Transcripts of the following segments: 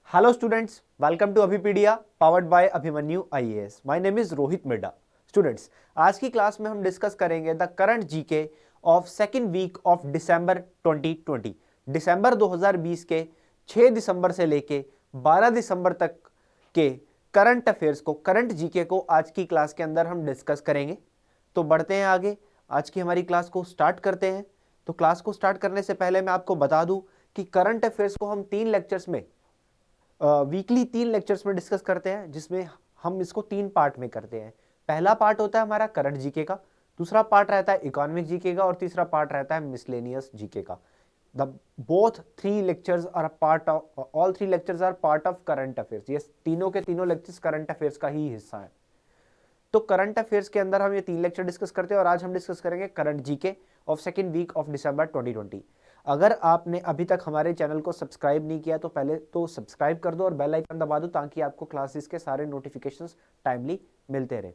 Hello students, welcome to Abhipedia powered by Abhimanyu IAS. My name is Rohit Midda. Students, आज की class में हम discuss करेंगे the current GK of second week of December 2020। दिसंबर 2020 के 6 दिसंबर से लेके 12 दिसंबर तक के करंट अफेयर्स को, करंट जीके को आज की क्लास के अंदर हम डिस्कस करेंगे। तो बढ़ते हैं आगे, आज की हमारी क्लास को स्टार्ट करते हैं। तो क्लास को स्टार्ट करने से पहले मैं आपको बता दूं कि करंट अफेयर्स को हम 3 लेक्चर्स में वीकली 3 लेक्चर्स में डिस्कस करते हैं, जिसमें हम इसको 3 पार्ट में करते हैं। पहला पार्ट होता है हमारा करंट जीके का, दूसरा पार्ट रहता है इकोनॉमिक जीके का और तीसरा पार्ट रहता है मिसलेनियस जीके का। The both 3 lectures are part of, all 3 lectures are part of current affairs. ये तीनों के तीनों लेक्चर्स करंट अफेयर्स का ही हिस्सा है। तो करंट अफेयर्स के अंदर हम ये 3 लेक्चर डिस्कस करते हैं और आज हम डिस्कस करेंगे current GK of second week of December 2020। अगर आपने अभी तक हमारे चैनल को सब्सक्राइब नहीं किया तो पहले तो सब्सक्राइब कर दो और बेल आइकन दबा दो, ताकि आपको क्लासेस के सारे नोटिफिकेशंस टाइमली मिलते रहे।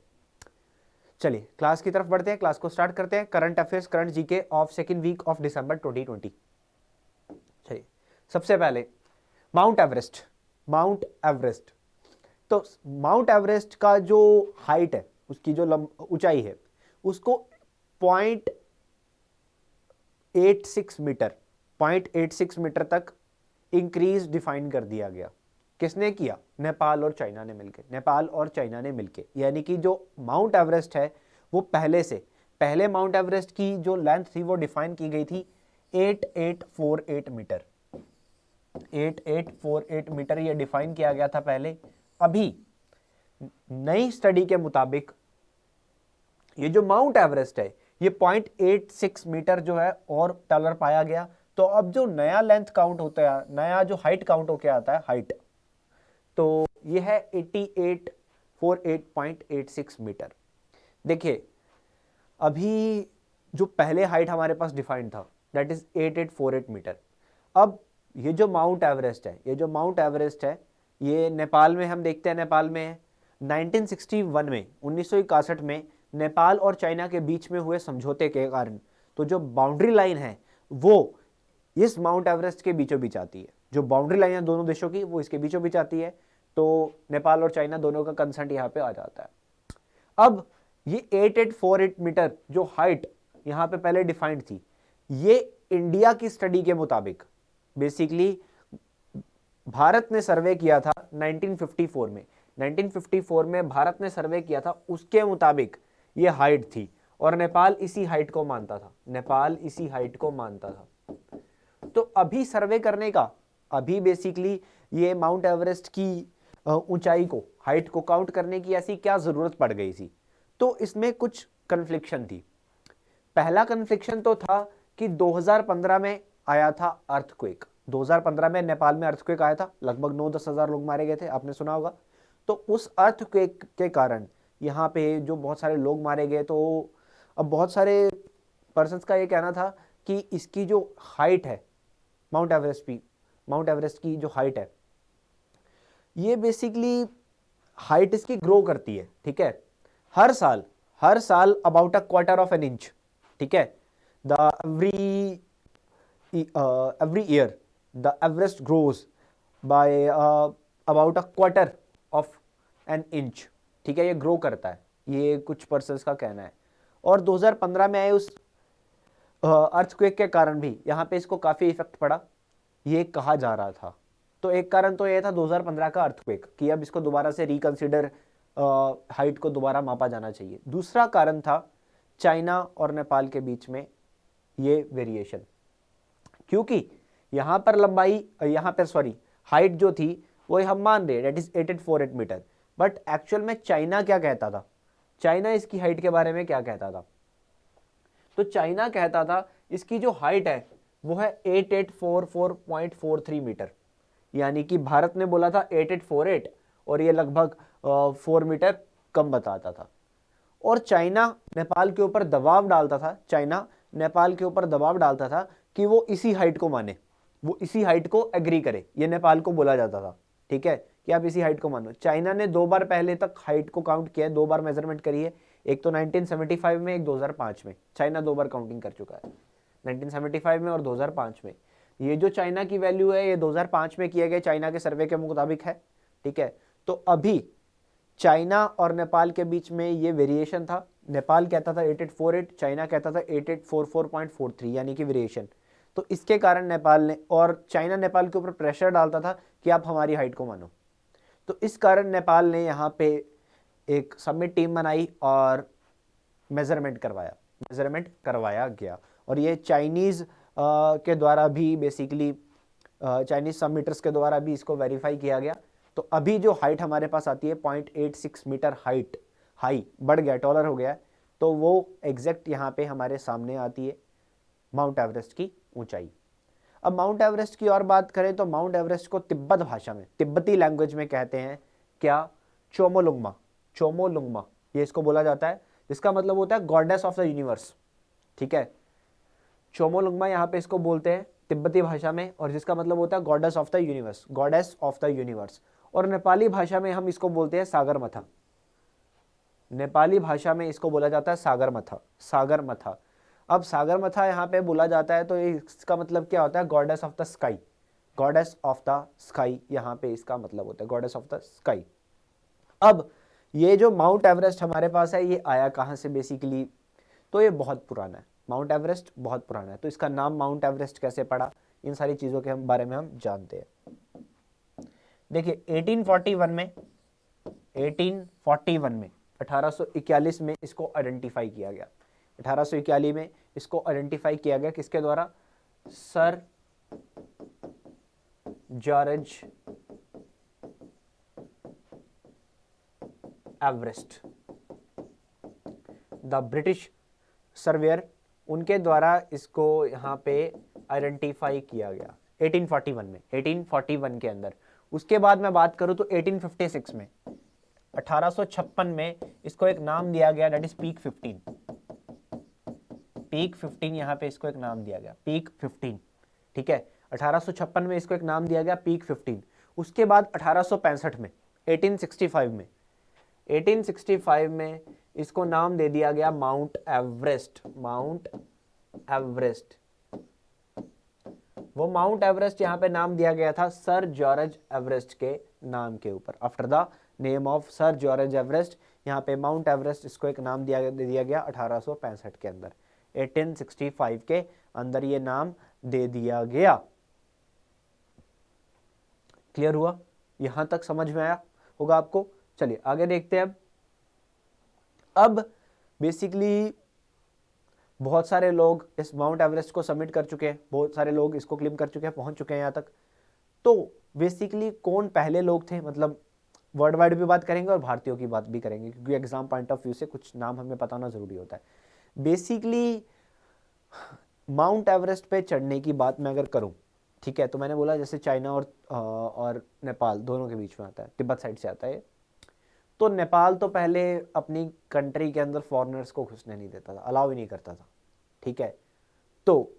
चलिए क्लास की तरफ बढ़ते हैं, क्लास को स्टार्ट करते हैं। Current affairs current GK of second week of December 2020। चलिए, सबसे पहले माउंट एवरेस्ट। माउंट एवरेस्ट, तो माउंट एवरेस्ट का जो हाइट है, उसकी जो ऊंचाई है, उसको 0.86 मीटर 0.86 मीटर तक इंक्रीज डिफाइन कर दिया गया। किसने किया? नेपाल और चाइना ने मिलकर। नेपाल और चाइना ने मिलकर, यानी कि जो माउंट एवरेस्ट है वो पहले माउंट एवरेस्ट की जो लेंथ थी वो डिफाइन की गई थी 8848 मीटर। 8848 मीटर ये डिफाइन किया गया था पहले। अभी नई स्टडी के मुताबिक ये जो माउंट एवरेस्ट है ये 0.86 मीटर जो है और टॉलर पाया गया। तो अब जो नया लेंथ काउंट होता है, नया जो हाइट काउंट होके आता है हाइट, तो ये है 8848.86 मीटर। देखिए, अभी जो पहले हाइट हमारे पास डिफाइंड था दैट इज 8848 मीटर। अब ये जो माउंट एवरेस्ट है, ये नेपाल में हम देखते हैं, नेपाल में है। 1961 में 1961 में नेपाल और चाइना के बीच में हुए समझौते के कारण तो जो बाउंड्री लाइन है वो इस माउंट एवरेस्ट के बीचों बीच आती है। जो बाउंड्री लाइन है दोनों देशों की वो इसके बीचों बीच आती है। तो नेपाल और चाइना दोनों का कंसेंट यहाँ पे आ जाता है। अब ये 8848 मीटर जो हाइट यहाँ पे पहले डिफाइंड थी, ये इंडिया की स्टडी के मुताबिक बेसिकली भारत ने सर्वे किया था 1954 में। 1954 में भारत ने सर्वे किया था, उसके मुताबिक ये हाइट थी और नेपाल इसी हाइट को मानता था। तो अभी सर्वे करने का, अभी बेसिकली ये माउंट एवरेस्ट की ऊंचाई को, हाइट को काउंट करने की ऐसी क्या जरूरत पड़ गई थी? तो इसमें कुछ कन्फ्लिक्शन थी। पहला कन्फ्लिक्शन तो था कि 2015 में आया था अर्थक्वेक। 2015 में नेपाल में अर्थक्वेक आया था, लगभग 9-10 हजार लोग मारे गए थे, आपने सुना होगा। तो उस अर्थक्वेक के कारण यहाँ पे जो बहुत सारे लोग मारे गए, तो अब बहुत सारे पर्सन्स का ये कहना था कि इसकी जो हाइट है माउंट एवरेस्ट की जो हाइट है, ये बेसिकली हाइट इसकी ग्रो करती है, ठीक है, हर साल about a quarter of an inch, ठीक है। The every year the Everest grows by about a quarter of an inch, ठीक है, ये ग्रो करता है, ये कुछ पर्सन्स का कहना है। और 2015 में आए उस अर्थक्वेक के कारण भी यहाँ पे इसको काफ़ी इफेक्ट पड़ा, ये कहा जा रहा था। तो एक कारण तो ये था 2015 का अर्थक्वेक कि अब इसको दोबारा से रिकंसिडर, हाइट को दोबारा मापा जाना चाहिए। दूसरा कारण था चाइना और नेपाल के बीच में ये वेरिएशन, क्योंकि यहाँ पर हाइट जो थी वो हम मान रहे that is 8848 metre, but actual में चाइना क्या कहता था, चाइना इसकी हाइट के बारे में क्या कहता था? तो चाइना कहता था इसकी जो हाइट है वो है 8844.43 मीटर, यानी कि भारत ने बोला था 8848 और ये लगभग 4 मीटर कम बताता था। और चाइना नेपाल के ऊपर दबाव डालता था कि वो इसी हाइट को माने, वो इसी हाइट को एग्री करे, ये नेपाल को बोला जाता था, ठीक है, कि आप इसी हाइट को मानो। चाइना ने 2 बार पहले तक हाइट को काउंट किया है, 2 बार मेजरमेंट करी है, एक तो 1975 में, एक 2005 में। चाइना 2 बार काउंटिंग कर चुका है, 1975 में और 2005 में। ये जो चाइना की वैल्यू है ये 2005 में किए गए चाइना के सर्वे के मुताबिक है, ठीक है। तो अभी चाइना और नेपाल के बीच में ये वेरिएशन था, नेपाल कहता था 8848, चाइना कहता था 8844.43, यानी कि वेरिएशन। तो इसके कारण नेपाल ने, और चाइना नेपाल के ऊपर प्रेशर डालता था कि आप हमारी हाइट को मानो, तो इस कारण नेपाल ने यहाँ पे एक समिट टीम बनाई और मेजरमेंट करवाया गया, और ये चाइनीज़ के द्वारा भी बेसिकली चाइनीज सबमीटर्स के द्वारा भी इसको वेरीफाई किया गया। तो अभी जो हाइट हमारे पास आती है 0.86 मीटर हाई बढ़ गया, टॉलर हो गया है, तो वो एग्जैक्ट यहाँ पे हमारे सामने आती है माउंट एवरेस्ट की ऊंचाई। अब माउंट एवरेस्ट की और बात करें तो माउंट एवरेस्ट को तिब्बत भाषा में, तिब्बती लैंग्वेज में कहते हैं क्या, चोमोलुंगमा, ये इसको बोला जाता है, जिसका मतलब होता है गॉडेस ऑफ द यूनिवर्स, ठीक है। चोमोलुंगमा यहाँ पे इसको बोलते हैं तिब्बती भाषा में, और जिसका मतलब होता है गॉडेस ऑफ द यूनिवर्स। और नेपाली भाषा में हम इसको बोलते हैं सागरमथा, नेपाली भाषा में इसको बोला जाता है सागरमथा। अब सागरमथा यहाँ पे बोला जाता है तो इसका मतलब क्या होता है, गॉडेस ऑफ द स्काई, यहाँ पे इसका मतलब होता है गॉडेस ऑफ द स्काई। अब ये जो माउंट एवरेस्ट हमारे पास है ये आया कहाँ से बेसिकली, तो ये बहुत पुराना है, माउंट एवरेस्ट बहुत पुराना है। तो इसका नाम माउंट एवरेस्ट कैसे पड़ा, इन सारी चीज़ों के बारे में हम जानते हैं। देखिए 1841 में 1841 में इसको आइडेंटिफाई किया गया, 1841 में इसको आइडेंटिफाई किया गया किसके द्वारा, sir George Everest, the British surveyor, उनके द्वारा इसको यहाँ पे आइडेंटिफाई किया गया 1841 के अंदर। उसके बाद मैं बात करूँ तो 1856 में, 1856 में इसको एक नाम दिया गया, दैट इज पीक 15, यहाँ पे इसको एक नाम दिया गया पीक 15, ठीक है। 1856 में इसको एक नाम दिया गया पीक 15। उसके बाद 1865 में 1865 में इसको नाम दे दिया गया माउंट एवरेस्ट। वो माउंट एवरेस्ट यहाँ पे नाम दिया गया था सर जॉर्ज एवरेस्ट के नाम के ऊपर, after the name of sir George Everest. यहाँ पे माउंट एवरेस्ट इसको एक नाम दे दिया गया 1865 के अंदर, 1865 के अंदर ये नाम दे दिया गया। क्लियर हुआ, यहां तक समझ में आया होगा आपको। चलिए आगे देखते हैं। अब बेसिकली बहुत सारे लोग इस माउंट एवरेस्ट को सबमिट कर चुके हैं, बहुत सारे लोग इसको क्लेम कर चुके हैं, पहुंच चुके हैं यहाँ तक। तो बेसिकली कौन पहले लोग थे, मतलब वर्ल्ड वाइड भी बात करेंगे और भारतीयों की बात भी करेंगे, क्योंकि एग्जाम पॉइंट ऑफ व्यू से कुछ नाम हमें पता होना जरूरी होता है। बेसिकली माउंट एवरेस्ट पे चढ़ने की बात मैं अगर करूं, ठीक है, तो मैंने बोला जैसे चाइना और नेपाल दोनों के बीच में आता है, तिब्बत साइड से आता है। तो नेपाल तो पहले अपनी कंट्री के अंदर फॉरेनर्स को घुसने नहीं देता था, अलाउ ही नहीं करता था, ठीक है। तो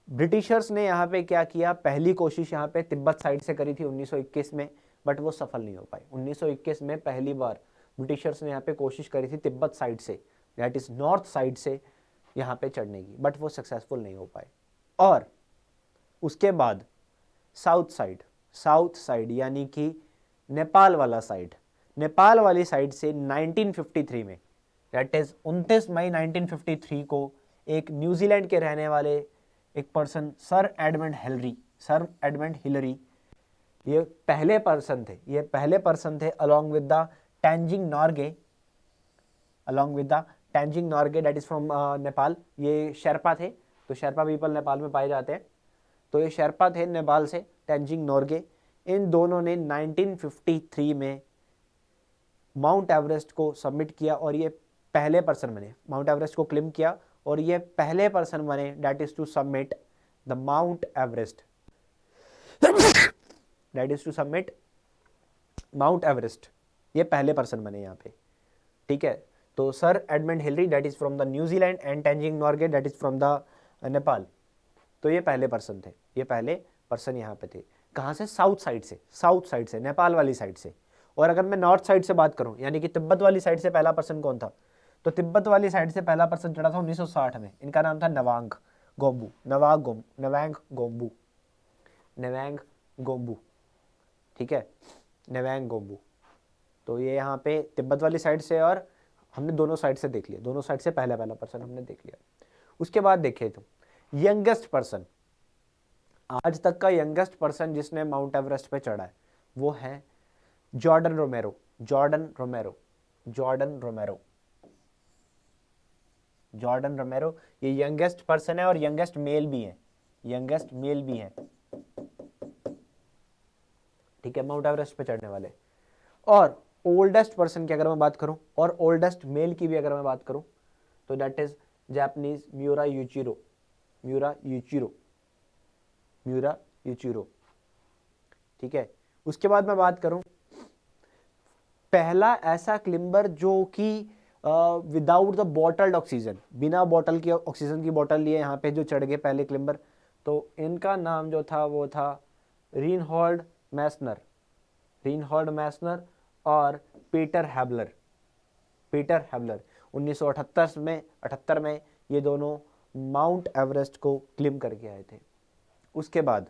ब्रिटिशर्स ने यहाँ पे क्या किया, पहली कोशिश यहाँ पे तिब्बत साइड से करी थी 1921 में, बट वो सफल नहीं हो पाई। 1921 में पहली बार ब्रिटिशर्स ने यहाँ पे कोशिश करी थी तिब्बत साइड से, दैट इज नॉर्थ साइड से यहाँ पे चढ़ने की, बट वो सक्सेसफुल नहीं हो पाए। और उसके बाद साउथ साइड यानी कि नेपाल वाला साइड, नेपाल वाली साइड से 1953 में, दैट इज 29 मई 1953 को एक न्यूजीलैंड के रहने वाले एक पर्सन सर एडमंड हिलरी, ये पहले पर्सन थे along with the Tenzing Norgay, that is from Nepal. ये शेरपा थे, तो शेरपा पीपल नेपाल में पाए जाते हैं, तो ये शेरपा थे नेपाल से, टेंजिंग नॉर्गे। इन दोनों ने 1953 में माउंट एवरेस्ट को सबमिट किया और ये पहले पर्सन बने, माउंट एवरेस्ट को क्लेम किया और ये पहले पर्सन बने, that is to submit the mount Everest, ये पहले पर्सन बने यहाँ पे, ठीक है। तो sir Edmund Hillary, that is from the New Zealand, and Tenzing Norgay, that is from the Nepal. तो ये पहले पर्सन थे, ये पहले पर्सन यहाँ पे थे। कहाँ से, साउथ साइड से, नेपाल वाली साइड से। और अगर मैं नॉर्थ साइड से बात करूं, यानी कि तिब्बत वाली साइड से पहला पर्सन कौन था, तो तिब्बत वाली साइड से पहला पर्सन चढ़ा था 1960 में, इनका नाम था नवांग गोम्बू। नेवेंग गोम्बू, ठीक है, नेवेंग गोम्बू। तो ये यहाँ पे तिब्बत वाली साइड से, और हमने दोनों साइड से देख लिया, दोनों साइड से पहला पहला पर्सन हमने देख लिया। उसके बाद देखे तो यंगेस्ट पर्सन, आज तक का यंगेस्ट पर्सन जिसने माउंट एवरेस्ट पे चढ़ा है वो है जॉर्डन रोमेरो, जॉर्डन रोमेरो, जॉर्डन रोमेरो, जॉर्डन रोमेरो। ये यंगेस्ट पर्सन है और यंगेस्ट मेल भी है, यंगेस्ट मेल भी है, ठीक है, माउंट एवरेस्ट पे चढ़ने वाले। और ओल्डेस्ट पर्सन की अगर मैं बात करूं, और ओल्डेस्ट मेल की भी अगर मैं बात करूं, तो that is Japanese Miura Yuichiro, Miura Yuichiro, Miura Yuichiro, ठीक है। उसके बाद मैं बात करूं पहला ऐसा क्लिम्बर जो कि विदाउट द बॉटल्ड ऑक्सीजन, बिना बॉटल की ऑक्सीजन की बॉटल लिए यहाँ पे जो चढ़ गए पहले क्लिम्बर, तो इनका नाम जो था वो था रीनहोल्ड मैसनर, रीनहोल्ड मैसनर और पीटर हैबलर, पीटर हैबलर। 1978 में ये दोनों माउंट एवरेस्ट को क्लिम करके आए थे। उसके बाद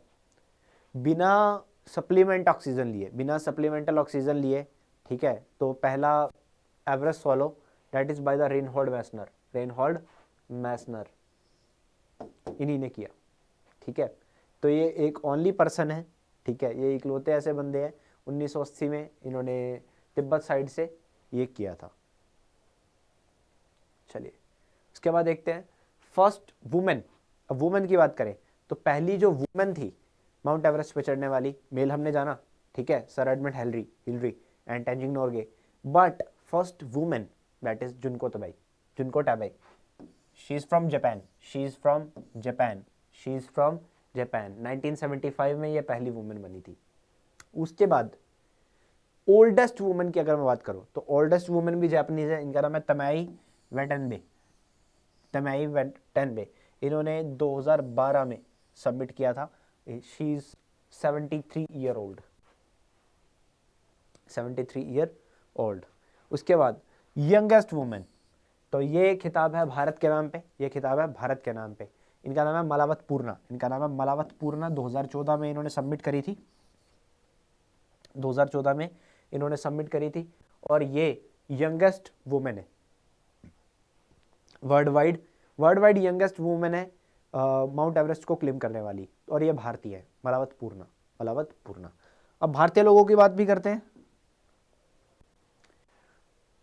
बिना सप्लीमेंट ऑक्सीजन लिए, बिना सप्लीमेंटल ऑक्सीजन लिए, ठीक है, तो पहला Everest solo that is by the Reinhold Messner, Reinhold Messner, इन्हीं ने किया, ठीक है। तो ये एक ओनली पर्सन है, ठीक है, ये इकलौते ऐसे बंदे हैं। 1980 में इन्होंने तिब्बत साइड से ये किया था। चलिए उसके बाद देखते हैं फर्स्ट वुमेन। अब वुमेन की बात करें तो पहली जो वुमेन थी माउंट एवरेस्ट पे चढ़ने वाली, मेल हमने जाना, ठीक है, sir Edmund Hillary and Tenzing Norgay, but first women that is Junko Tabei, Junko Tabei, she is from Japan, she is from Japan, she is from Japan. 1975 में ये पहली वुमेन बनी थी। उसके बाद ओल्डेस्ट वुमेन की अगर मैं बात करूं तो ओल्डेस्ट वुमेन भी जापानीज है, इनका नाम है तमाई वेटेनबे, तमाई वेटेनबे। इन्होंने 2012 में सबमिट किया था। She is 73 year old, 73 year old. उसके बाद यंगेस्ट वुमेन, तो ये खिताब है भारत के नाम पे, ये खिताब है भारत के नाम पे। इनका नाम है मलावत पूर्णा, इनका नाम है मलावत पूर्णा। 2014 में इन्होंने सबमिट करी थी, 2014 में इन्होंने सबमिट करी थी, और ये यंगेस्ट वुमेन है, वर्ल्ड वाइड यंगेस्ट वुमेन है माउंट एवरेस्ट को क्लेम करने वाली, और ये भारतीय है, मलावत पूर्णा, मलावत पूर्णा। अब भारतीय लोगों की बात भी करते हैं।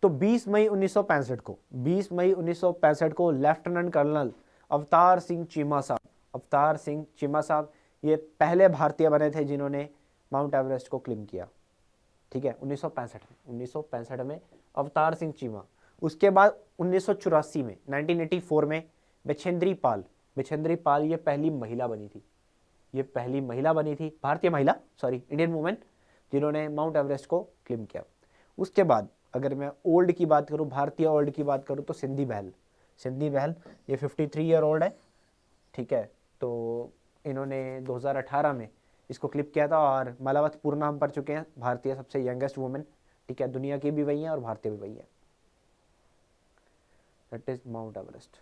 तो 20 मई 1965 को, 20 मई 1965 को लेफ्टिनेंट कर्नल अवतार सिंह चीमा साहब, अवतार सिंह चीमा साहब ये पहले भारतीय बने थे जिन्होंने माउंट एवरेस्ट को क्लेम किया, ठीक है, 1965 में अवतार सिंह चीमा। उसके बाद 1984 में 1984 में बिछेंद्री पाल, बिछेंद्री पाल ये पहली महिला बनी थी, ये पहली महिला बनी थी, भारतीय महिला, सॉरी इंडियन वुमेन, जिन्होंने माउंट एवरेस्ट को क्लेम किया। उसके बाद अगर मैं ओल्ड की बात करूं, भारतीय ओल्ड की बात करूं, तो सिंधी बहल, सिंधी बहल ये 53 ईयर ओल्ड है, ठीक है। तो इन्होंने 2018 में इसको क्लिप किया था। और मलावत पूर्णा हम पढ़ चुके हैं, भारतीय सबसे यंगेस्ट वुमेन, ठीक है, दुनिया की भी वही है और भारतीय भी वही है, दैट इज माउंट एवरेस्ट।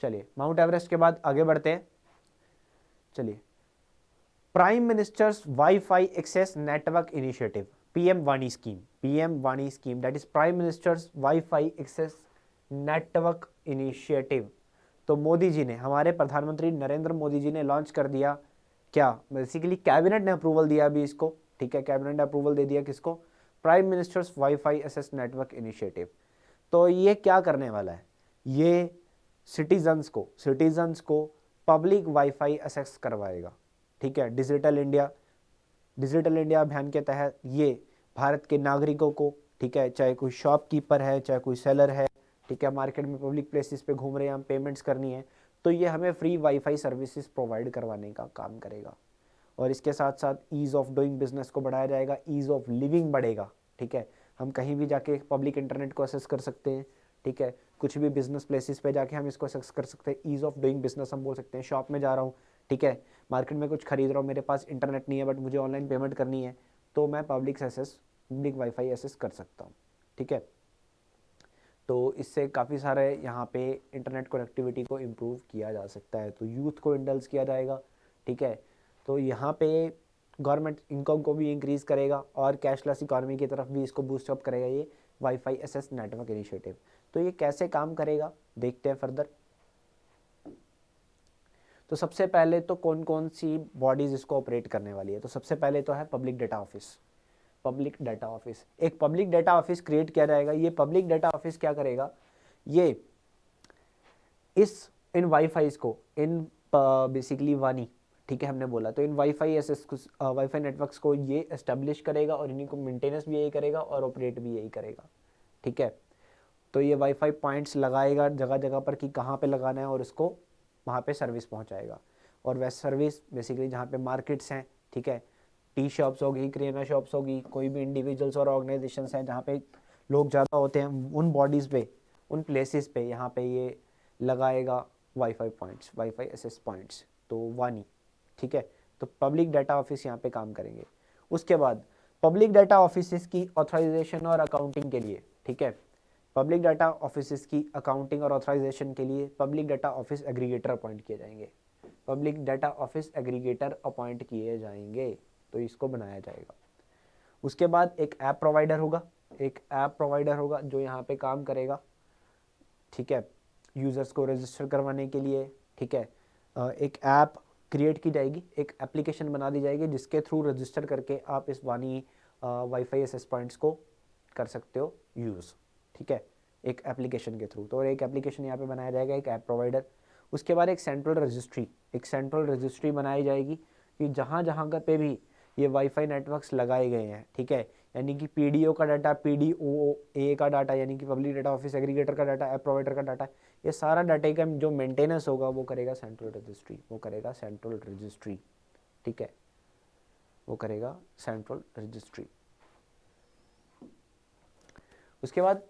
चलिए माउंट एवरेस्ट के बाद आगे बढ़ते हैं। चलिए prime minister's wifi access network initiative, PM Vani scheme, PM Vani scheme that is prime minister's wifi access network initiative. तो मोदी जी ने, हमारे प्रधानमंत्री नरेंद्र मोदी जी ने लॉन्च कर दिया, क्या बेसिकली कैबिनेट ने अप्रूवल दिया अभी इसको, ठीक है, कैबिनेट ने अप्रूवल दे दिया किसको, prime minister's wifi access network initiative. तो ये क्या करने वाला है, ये सिटीजन्स को पब्लिक वाईफाई एक्सेस करवाएगा, ठीक है। डिजिटल इंडिया अभियान के तहत ये भारत के नागरिकों को, ठीक है, चाहे कोई शॉपकीपर है, चाहे कोई सेलर है, ठीक है, मार्केट में पब्लिक प्लेसेस पे घूम रहे हैं, हम पेमेंट्स करनी है, तो ये हमें फ्री वाईफाई सर्विसेज प्रोवाइड करवाने का काम करेगा। और इसके साथ साथ ईज़ ऑफ डूइंग बिजनेस को बढ़ाया जाएगा, ईज़ ऑफ लिविंग बढ़ेगा, ठीक है, हम कहीं भी जाके पब्लिक इंटरनेट को एक्सेस कर सकते हैं, ठीक है, कुछ भी बिजनेस प्लेसेस पे जाके हम इसको एक्सेस कर सकते हैं। ईज़ ऑफ डूइंग बिजनेस हम बोल सकते हैं, शॉप में जा रहा हूँ, ठीक है, मार्केट में कुछ खरीद रहा हूँ, मेरे पास इंटरनेट नहीं है बट मुझे ऑनलाइन पेमेंट करनी है, तो मैं पब्लिक वाईफाई एक्सेस कर सकता हूँ, ठीक है। तो इससे काफ़ी सारे यहाँ पे इंटरनेट कनेक्टिविटी को इम्प्रूव किया जा सकता है। तो यूथ को इंडल्स किया जाएगा, ठीक है, तो यहाँ पे गवर्नमेंट इनकम को भी इंक्रीज़ करेगा और कैशलेस इकोनॉमी की तरफ भी इसको बूस्ट अप करेगा ये वाईफाई एसेस नेटवर्क इनिशिएटिव। तो ये कैसे काम करेगा देखते हैं फर्दर। तो सबसे पहले तो कौन कौन सी बॉडीज़ इसको ऑपरेट करने वाली है, तो सबसे पहले तो है public data office. Public data office, एक पब्लिक डाटा ऑफिस क्रिएट किया जाएगा। ये पब्लिक डाटा ऑफिस क्या करेगा, ये इस इन वाईफाईज को इन बेसिकली वानी, ठीक है हमने बोला, तो इन वाईफाई एसेस वाईफाई नेटवर्क्स को ये एस्टेब्लिश करेगा और इन्हीं को मेंटेनेंस भी यही करेगा और ऑपरेट भी यही करेगा। ठीक है, तो ये वाईफाई पॉइंट्स लगाएगा जगह जगह पर कि कहाँ पे लगाना है और उसको वहाँ पे सर्विस पहुँचाएगा। और वह सर्विस बेसिकली जहाँ पे मार्केट्स हैं, ठीक है, टी शॉप्स होगी, किराना शॉप्स होगी, कोई भी इंडिविजुअल्स और ऑर्गेनाइजेशंस हैं जहाँ पे लोग ज़्यादा होते हैं, उन बॉडीज़ पे, उन प्लेसेस पे यहाँ पे ये लगाएगा wifi points, wifi access points, तो वानी। ठीक है, तो पब्लिक डाटा ऑफिस यहाँ पे काम करेंगे। उसके बाद पब्लिक डाटा ऑफिस की ऑथराइजेशन और अकाउंटिंग के लिए, ठीक है, पब्लिक डाटा ऑफिस की अकाउंटिंग और ऑथराइजेशन के लिए public data office aggregator appoint किए जाएंगे। Public data office aggregator appoint किए जाएंगे, तो इसको बनाया जाएगा। उसके बाद एक ऐप प्रोवाइडर होगा, एक ऐप प्रोवाइडर होगा जो यहाँ पे काम करेगा। ठीक है, यूज़र्स को रजिस्टर करवाने के लिए, ठीक है, एक ऐप क्रिएट की जाएगी, एक एप्लीकेशन बना दी जाएगी जिसके थ्रू रजिस्टर करके आप इस वानी वाईफाई एसेस पॉइंट्स को कर सकते हो यूज़। ठीक है, एक एप्लीकेशन के थ्रू, तो एक एप्लीकेशन यहाँ पे बनाया जाएगा, एक ऐप प्रोवाइडर। उसके बाद एक सेंट्रल रजिस्ट्री, एक सेंट्रल रजिस्ट्री बनाई जाएगी कि जहाँ जहाँ पे भी ये वाईफाई नेटवर्क्स लगाए गए हैं, ठीक है, यानी कि पीडीओ का डाटा, पीडीओए का डाटा, यानी कि पब्लिक डाटा ऑफिस एग्रीगेटर का डाटा, ऐप प्रोवाइडर का डाटा, ये सारा डाटा का जो मेंटेनेंस होगा वो करेगा सेंट्रल रजिस्ट्री, वो करेगा सेंट्रल रजिस्ट्री। ठीक है, वो करेगा सेंट्रल रजिस्ट्री। उसके बाद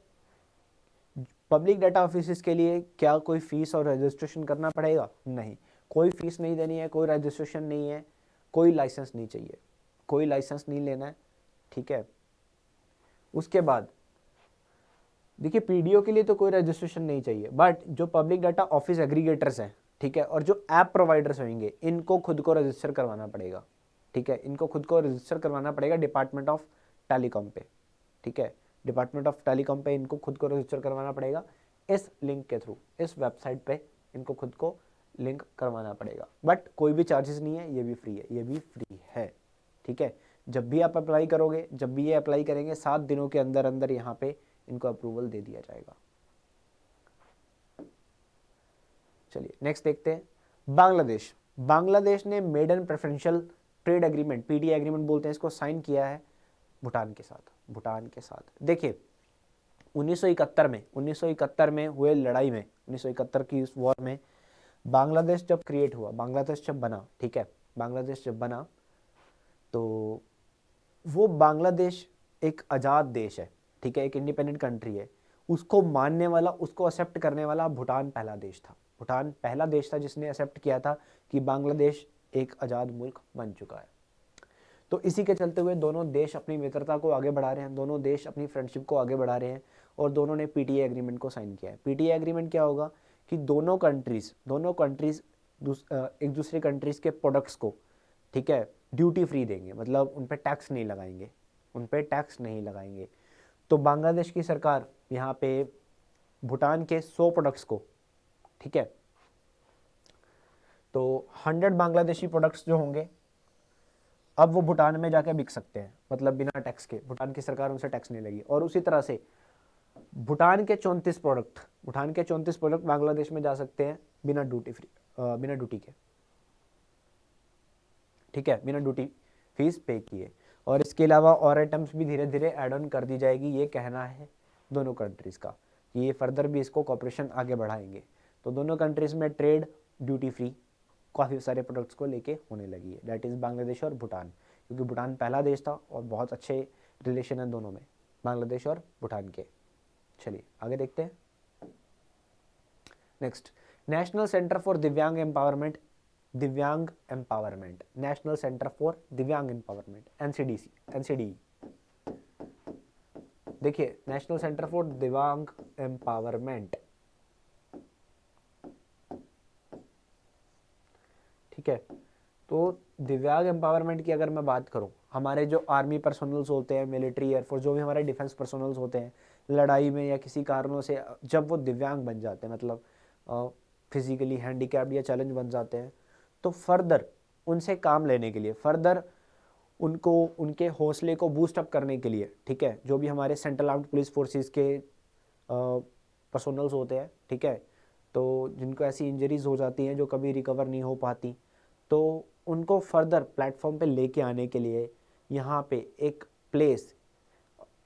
पब्लिक डाटा ऑफिस के लिए क्या कोई फीस और रजिस्ट्रेशन करना पड़ेगा? नहीं, कोई फीस नहीं देनी है, कोई रजिस्ट्रेशन नहीं है, कोई लाइसेंस नहीं चाहिए, कोई लाइसेंस नहीं लेना है। ठीक है, उसके बाद देखिए पीडीओ के लिए तो कोई रजिस्ट्रेशन नहीं चाहिए, बट जो पब्लिक डाटा ऑफिस एग्रीगेटर्स हैं, ठीक है, और जो ऐप प्रोवाइडर्स होंगे, इनको खुद को रजिस्टर करवाना पड़ेगा। ठीक है, इनको खुद को रजिस्टर करवाना पड़ेगा डिपार्टमेंट ऑफ टेलीकॉम पे। ठीक है, डिपार्टमेंट ऑफ टेलीकॉम पे इनको खुद को रजिस्टर करवाना पड़ेगा, इस लिंक के थ्रू, इस वेबसाइट पे इनको खुद को लिंक करवाना पड़ेगा। बट कोई भी चार्जेस नहीं है, ये भी फ्री है, ये भी फ्री है। ठीक है, जब भी आप अप्लाई करोगे, जब भी ये अप्लाई करेंगे, 7 दिनों के अंदर अंदर यहाँ पे इनको अप्रूवल दे दिया जाएगा। चलिए नेक्स्ट देखते हैं बांग्लादेश। बांग्लादेश ने maiden preferential trade agreement, PDA agreement बोलते हैं इसको, साइन किया है भूटान के साथ। भूटान के साथ देखिए 1971 में हुए लड़ाई में, 1971 की उस वॉर में बांग्लादेश जब क्रिएट हुआ, बांग्लादेश जब बना, ठीक है, बांग्लादेश जब बना तो वो बांग्लादेश एक आज़ाद देश है, ठीक है, एक इंडिपेंडेंट कंट्री है। उसको मानने वाला, उसको एक्सेप्ट करने वाला भूटान पहला देश था। भूटान पहला देश था जिसने एक्सेप्ट किया था कि बांग्लादेश एक आज़ाद मुल्क बन चुका है। तो इसी के चलते हुए दोनों देश अपनी मित्रता को आगे बढ़ा रहे हैं, दोनों देश अपनी फ्रेंडशिप को आगे बढ़ा रहे हैं और दोनों ने पीटीए एग्रीमेंट को साइन किया है। पीटीए एग्रीमेंट क्या होगा कि दोनों कंट्रीज़ एक दूसरे कंट्रीज़ के प्रोडक्ट्स को, ठीक है, ड्यूटी फ्री देंगे, मतलब उन पर टैक्स नहीं लगाएंगे, उन पर टैक्स नहीं लगाएंगे। तो बांग्लादेश की सरकार यहाँ पे भूटान के 100 प्रोडक्ट्स को, ठीक है, तो 100 बांग्लादेशी प्रोडक्ट्स जो होंगे अब वो भूटान में जाके बिक सकते हैं, मतलब बिना टैक्स के, भूटान की सरकार उनसे टैक्स नहीं लगी। और उसी तरह से भूटान के 34 प्रोडक्ट बांग्लादेश में जा सकते हैं बिना ड्यूटी फ्री, बिना ड्यूटी के, ठीक है, बिना ड्यूटी फीस पे किए। और इसके अलावा और आइटम्स भी धीरे धीरे ऐड ऑन कर दी जाएगी। ये कहना है दोनों कंट्रीज़ का कि ये फर्दर भी इसको कॉपरेशन आगे बढ़ाएंगे। तो दोनों कंट्रीज़ में ट्रेड ड्यूटी फ्री काफ़ी सारे प्रोडक्ट्स को लेके होने लगी है, दैट इज़ बांग्लादेश और भूटान, क्योंकि भूटान पहला देश था और बहुत अच्छे रिलेशन है दोनों में, बांग्लादेश और भूटान के। चलिए आगे देखते हैं। नेक्स्ट, नेशनल सेंटर फॉर दिव्यांग एम्पावरमेंट, नेशनल सेंटर फॉर दिव्यांग एम्पावरमेंट, एनसीडी। देखिए नेशनल सेंटर फॉर दिव्यांग एम्पावरमेंट, ठीक है, तो दिव्यांग एम्पावरमेंट की अगर मैं बात करूं, हमारे जो आर्मी पर्सोनल्स होते हैं, मिलिट्री, एयरफोर्स, जो भी हमारे डिफेंस पर्सोनल्स होते हैं, लड़ाई में या किसी कारणों से जब वो दिव्यांग बन जाते हैं, मतलब फिजिकली हैंडीकैप्ड या चैलेंज बन जाते हैं, तो फर्दर उनसे काम लेने के लिए, फर्दर उनको उनके हौसले को बूस्ट अप करने के लिए, ठीक है, जो भी हमारे सेंट्रल आर्म्ड पुलिस फोर्सेस के पर्सोनल्स होते हैं, ठीक है, तो जिनको ऐसी इंजरीज हो जाती हैं जो कभी रिकवर नहीं हो पाती, तो उनको फर्दर प्लेटफॉर्म पे लेके आने के लिए यहाँ पे एक प्लेस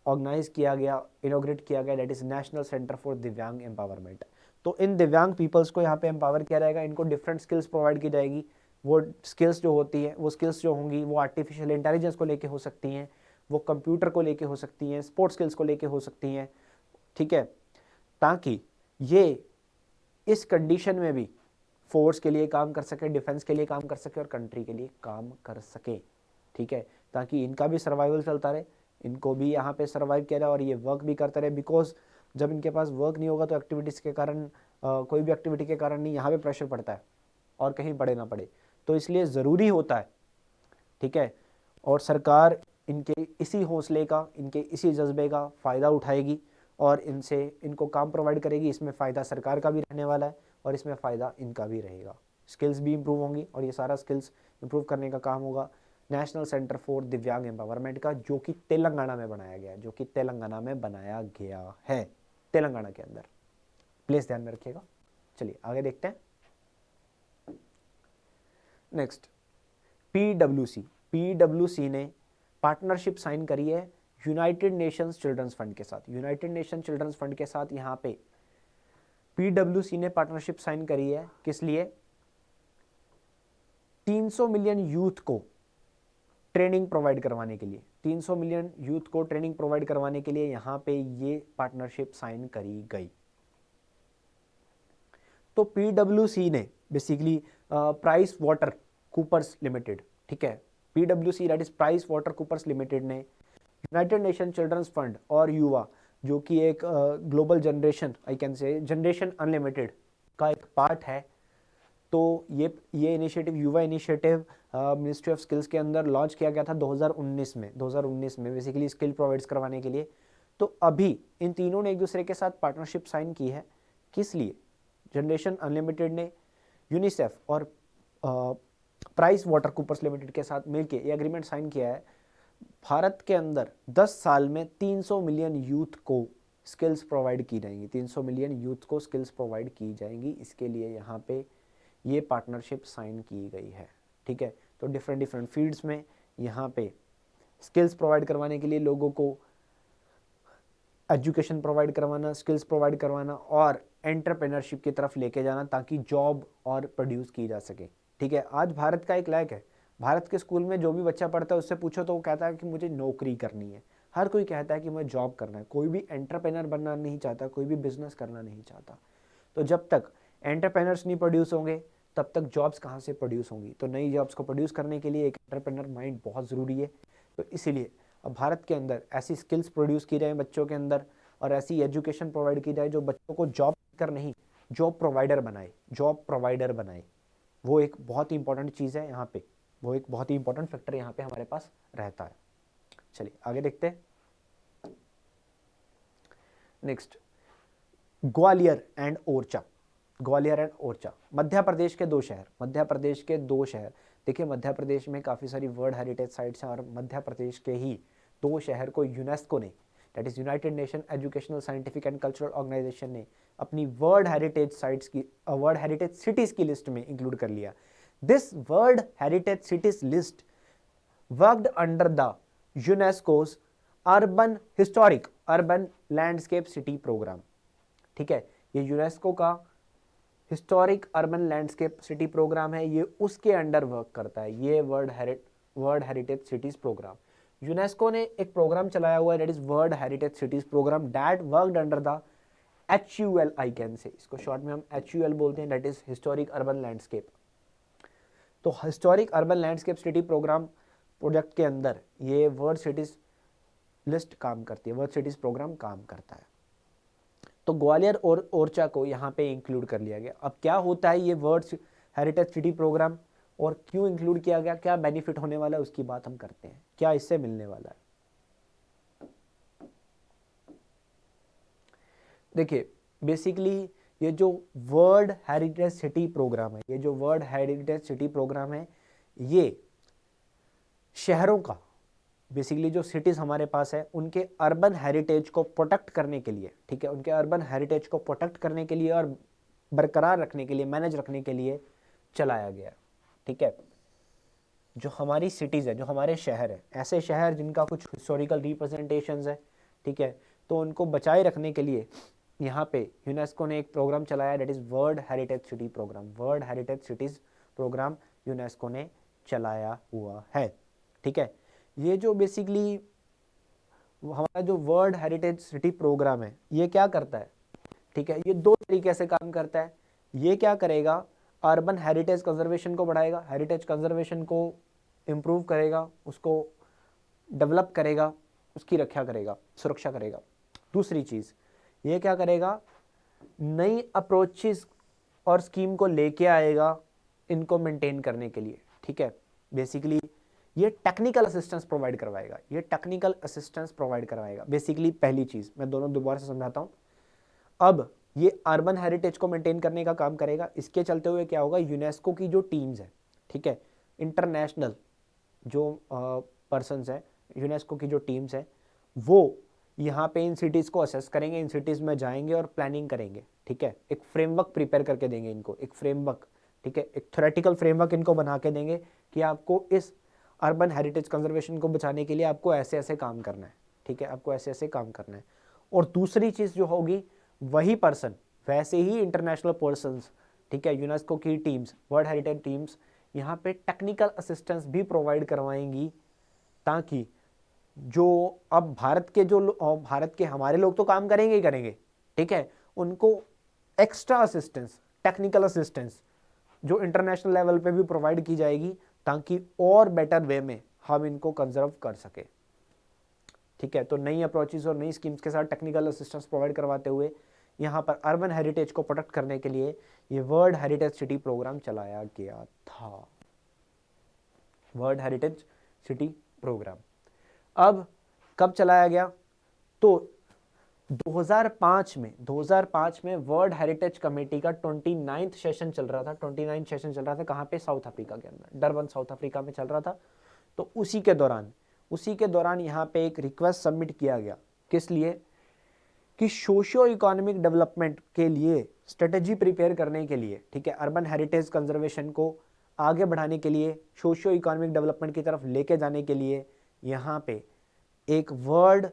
ऑर्गेनाइज किया गया, इनोग्रेट किया गया, that is national centre for दिव्यांग एम्पावरमेंट। तो इन दिव्यांग पीपल्स को यहाँ पे एम्पावर किया जाएगा, इनको डिफरेंट स्किल्स प्रोवाइड की जाएगी। वो स्किल्स जो होती है, वो स्किल्स जो होंगी वो आर्टिफिशियल इंटेलिजेंस को लेके हो सकती हैं, वो कंप्यूटर को लेके हो सकती हैं, स्पोर्ट्स स्किल्स को लेके हो सकती हैं, ठीक है, ताकि ये इस कंडीशन में भी फोर्स के लिए काम कर सके, डिफेंस के लिए काम कर सके और कंट्री के लिए काम कर सके, ठीक है, ताकि इनका भी सर्वाइवल चलता रहे, इनको भी यहाँ पे सर्वाइव किया जाए और ये वर्क भी करते रहे। बिकॉज जब इनके पास वर्क नहीं होगा तो एक्टिविटीज़ के कारण, कोई भी एक्टिविटी के कारण नहीं, यहाँ पे प्रेशर पड़ता है और कहीं पड़े ना पड़े, तो इसलिए ज़रूरी होता है, ठीक है, और सरकार इनके इसी हौसले का, इनके इसी जज्बे का फ़ायदा उठाएगी और इनको काम प्रोवाइड करेगी। इसमें फ़ायदा सरकार का भी रहने वाला है और इसमें फ़ायदा इनका भी रहेगा, स्किल्स भी इम्प्रूव होंगी और ये सारा स्किल्स इम्प्रूव करने का काम होगा नेशनल सेंटर फॉर दिव्यांग एम्पावरमेंट का, जो कि तेलंगाना में बनाया गया है, जो कि तेलंगाना में बनाया गया है, तेलंगाना के अंदर, प्लीज ध्यान में रखिएगा। चलिए आगे देखते हैं। नेक्स्ट, पीडब्ल्यूसी ने पार्टनरशिप साइन करी है यूनाइटेड नेशंस चिल्ड्रंस फंड के साथ। यूनाइटेड नेशन चिल्ड्रंस फंड के साथ यहाँ पे पीडब्ल्यूसी ने पार्टनरशिप साइन करी है, किस लिए? 300 मिलियन यूथ को ट्रेनिंग प्रोवाइड करवाने के लिए, 300 मिलियन यूथ को ट्रेनिंग प्रोवाइड करवाने के लिए यहाँ पे ये पार्टनरशिप साइन करी गई। तो पीडब्ल्यूसी ने basically Price Water Coopers Limited, ठीक है, पीडब्ल्यूसी that is Price Water Coopers Limited ने यूनाइटेड नेशन चिल्ड्रंस फंड और युवा, जो कि एक global generation, I can say generation unlimited का एक पार्ट है, तो ये इनिशिएटिव, युवा इनिशिएटिव मिनिस्ट्री ऑफ स्किल्स के अंदर लॉन्च किया गया था 2019 में बेसिकली स्किल प्रोवाइड्स करवाने के लिए। तो अभी इन तीनों ने एक दूसरे के साथ पार्टनरशिप साइन की है, किस लिए? जनरेशन अनलिमिटेड ने यूनिसेफ और प्राइस वाटर कूपर्स लिमिटेड के साथ मिलकर ये एग्रीमेंट साइन किया है, भारत के अंदर 10 साल में 300 मिलियन यूथ को स्किल्स प्रोवाइड की जाएंगी, 300 मिलियन यूथ को स्किल्स प्रोवाइड की जाएंगी। इसके लिए यहाँ पे ये पार्टनरशिप साइन की गई है, ठीक है। तो डिफरेंट फील्ड्स में यहाँ पे स्किल्स प्रोवाइड करवाने के लिए लोगों को एजुकेशन प्रोवाइड करवाना, स्किल्स प्रोवाइड करवाना और एंटरप्रेन्योरशिप की तरफ लेके जाना, ताकि जॉब और प्रोड्यूस की जा सके, ठीक है। आज भारत का एक लैक है, भारत के स्कूल में जो भी बच्चा पढ़ता है उससे पूछो तो वो कहता है कि मुझे नौकरी करनी है, हर कोई कहता है कि मुझे जॉब करना है, कोई भी एंटरप्रेन्योर बनना नहीं चाहता, कोई भी बिजनेस करना नहीं चाहता। तो जब तक एंटरप्रेन्योर्स नहीं प्रोड्यूस होंगे तब तक जॉब्स कहाँ से प्रोड्यूस होंगी? तो नई जॉब्स को प्रोड्यूस करने के लिए एक एंटरप्रेन्योर माइंड बहुत ज़रूरी है। तो इसीलिए अब भारत के अंदर ऐसी स्किल्स प्रोड्यूस की जाए बच्चों के अंदर और ऐसी एजुकेशन प्रोवाइड की जाए जो बच्चों को जॉब कर नहीं, जॉब प्रोवाइडर बनाए, जॉब प्रोवाइडर बनाए। वो एक बहुत ही इंपॉर्टेंट चीज़ है यहाँ पे, वो एक बहुत ही इंपॉर्टेंट फैक्टर यहाँ पे हमारे पास रहता है। चलिए आगे देखते हैं। Next, Gwalior and Orchha, Gwalior and Orchha, Madhya Pradesh के दो शहर, मध्य प्रदेश के दो शहर। देखिए मध्य प्रदेश में काफ़ी सारी वर्ल्ड हेरिटेज साइट्स हैं और मध्य प्रदेश के ही दो शहर को यूनेस्को ने, that is United Nation educational scientific and cultural organisation ने अपनी वर्ल्ड हेरिटेज साइट्स की, वर्ल्ड हेरिटेज सिटीज़ की लिस्ट में इंक्लूड कर लिया। This world heritage cities list worked under the UNESCO's urban historic urban landscape city programme, ठीक है। ये यूनेस्को का historic urban landscape city programme है, ये उसके अंडर वर्क करता है, ये world heritage cities programme. UNESCO ने एक प्रोग्राम चलाया हुआ है, that is world heritage cities programme, that worked under the HUL, I can say, इसको शॉर्ट में हम HUL बोलते हैं, that is historic urban landscape. तो historic urban landscape city programme project के अंदर ये वर्ल्ड सिटीज़ लिस्ट काम करती है, वर्ल्ड सिटीज़ प्रोग्राम काम करता है। तो ग्वालियर और ओरछा को यहाँ पे इंक्लूड कर लिया गया। अब क्या होता है ये वर्ल्ड हेरिटेज सिटी प्रोग्राम? और क्यों इंक्लूड किया गया, क्या बेनिफिट होने वाला है उसकी बात हम करते हैं, क्या इससे मिलने वाला है। देखिए बेसिकली ये जो वर्ल्ड हेरिटेज सिटी प्रोग्राम है, ये जो वर्ल्ड हेरिटेज सिटी प्रोग्राम है, ये शहरों का बेसिकली जो सिटीज़ हमारे पास है उनके अर्बन हेरिटेज को प्रोटेक्ट करने के लिए, ठीक है, उनके अर्बन हेरिटेज को प्रोटेक्ट करने के लिए और बरकरार रखने के लिए, मैनेज रखने के लिए चलाया गया, ठीक है। जो हमारी सिटीज़ है, जो हमारे शहर है, ऐसे शहर जिनका कुछ हिस्टोरिकल रिप्रेजेंटेशंस है, ठीक है, तो उनको बचाए रखने के लिए यहाँ पे यूनेस्को ने एक प्रोग्राम चलाया, that is world heritage city programme. World heritage cities programme UNESCO ने चलाया हुआ है, ठीक है। ये जो बेसिकली हमारा जो वर्ल्ड हेरिटेज सिटी प्रोग्राम है, ये क्या करता है, ठीक है, ये दो तरीके से काम करता है। ये क्या करेगा, अर्बन हेरिटेज कंजर्वेशन को बढ़ाएगा, हेरिटेज कंजर्वेशन को इम्प्रूव करेगा, उसको डेवलप करेगा, उसकी रक्षा करेगा, सुरक्षा करेगा। दूसरी चीज़ ये क्या करेगा, नई अप्रोचेस और स्कीम को लेके आएगा इनको मेंटेन करने के लिए, ठीक है। बेसिकली ये टेक्निकल असिस्टेंस प्रोवाइड करवाएगा, ये टेक्निकल असिस्टेंस प्रोवाइड करवाएगा। बेसिकली पहली चीज़ मैं दोनों दोबारा से समझाता हूँ। अब ये अर्बन हेरिटेज को मेंटेन करने का काम करेगा। इसके चलते हुए क्या होगा, यूनेस्को की जो टीम्स है, ठीक है, इंटरनेशनल जो पर्सन्स हैं, यूनेस्को की जो टीम्स हैं, वो यहाँ पे इन सिटीज़ को असेस करेंगे, इन सिटीज़ में जाएंगे और प्लानिंग करेंगे, ठीक है। एक फ्रेमवर्क प्रिपेयर करके देंगे इनको, एक फ्रेमवर्क, ठीक है, एक थ्योरेटिकल फ्रेमवर्क इनको बना के देंगे कि आपको इस अर्बन हेरिटेज कंजर्वेशन को बचाने के लिए आपको ऐसे ऐसे काम करना है, ठीक है, आपको ऐसे ऐसे काम करना है। और दूसरी चीज़ जो होगी, वही पर्सन, वैसे ही इंटरनेशनल पर्सन्स, ठीक है, यूनेस्को की टीम्स, वर्ल्ड हेरिटेज टीम्स यहाँ पे टेक्निकल असिस्टेंस भी प्रोवाइड करवाएंगी, ताकि जो अब भारत के हमारे लोग तो काम करेंगे ही करेंगे, ठीक है, उनको एक्स्ट्रा असिस्टेंस, टेक्निकल असिस्टेंस जो इंटरनेशनल लेवल पे भी प्रोवाइड की जाएगी, ताकि और बेटर वे में हम इनको कंजर्व कर सके, ठीक है। तो नई अप्रोचेस और नई स्कीम्स के साथ टेक्निकल असिस्टेंस प्रोवाइड करवाते हुए यहाँ पर अर्बन हेरिटेज को प्रोटेक्ट करने के लिए ये वर्ल्ड हेरिटेज सिटी प्रोग्राम चलाया गया था, वर्ल्ड हेरिटेज सिटी प्रोग्राम। अब कब चलाया गया, तो 2005 में वर्ल्ड हेरिटेज कमेटी का 29th सेशन चल रहा था, 29th सेशन चल रहा था, कहाँ पे, साउथ अफ्रीका के अंदर, डरबन साउथ अफ्रीका में चल रहा था। तो उसी के दौरान यहाँ पे एक रिक्वेस्ट सबमिट किया गया, किस लिए, कि सोशियो इकोनॉमिक डेवलपमेंट के लिए स्ट्रेटेजी प्रिपेयर करने के लिए, ठीक है, अर्बन हेरिटेज कंजर्वेशन को आगे बढ़ाने के लिए, सोशियो इकोनॉमिक डेवलपमेंट की तरफ लेके जाने के लिए यहाँ पे एक वर्ल्ड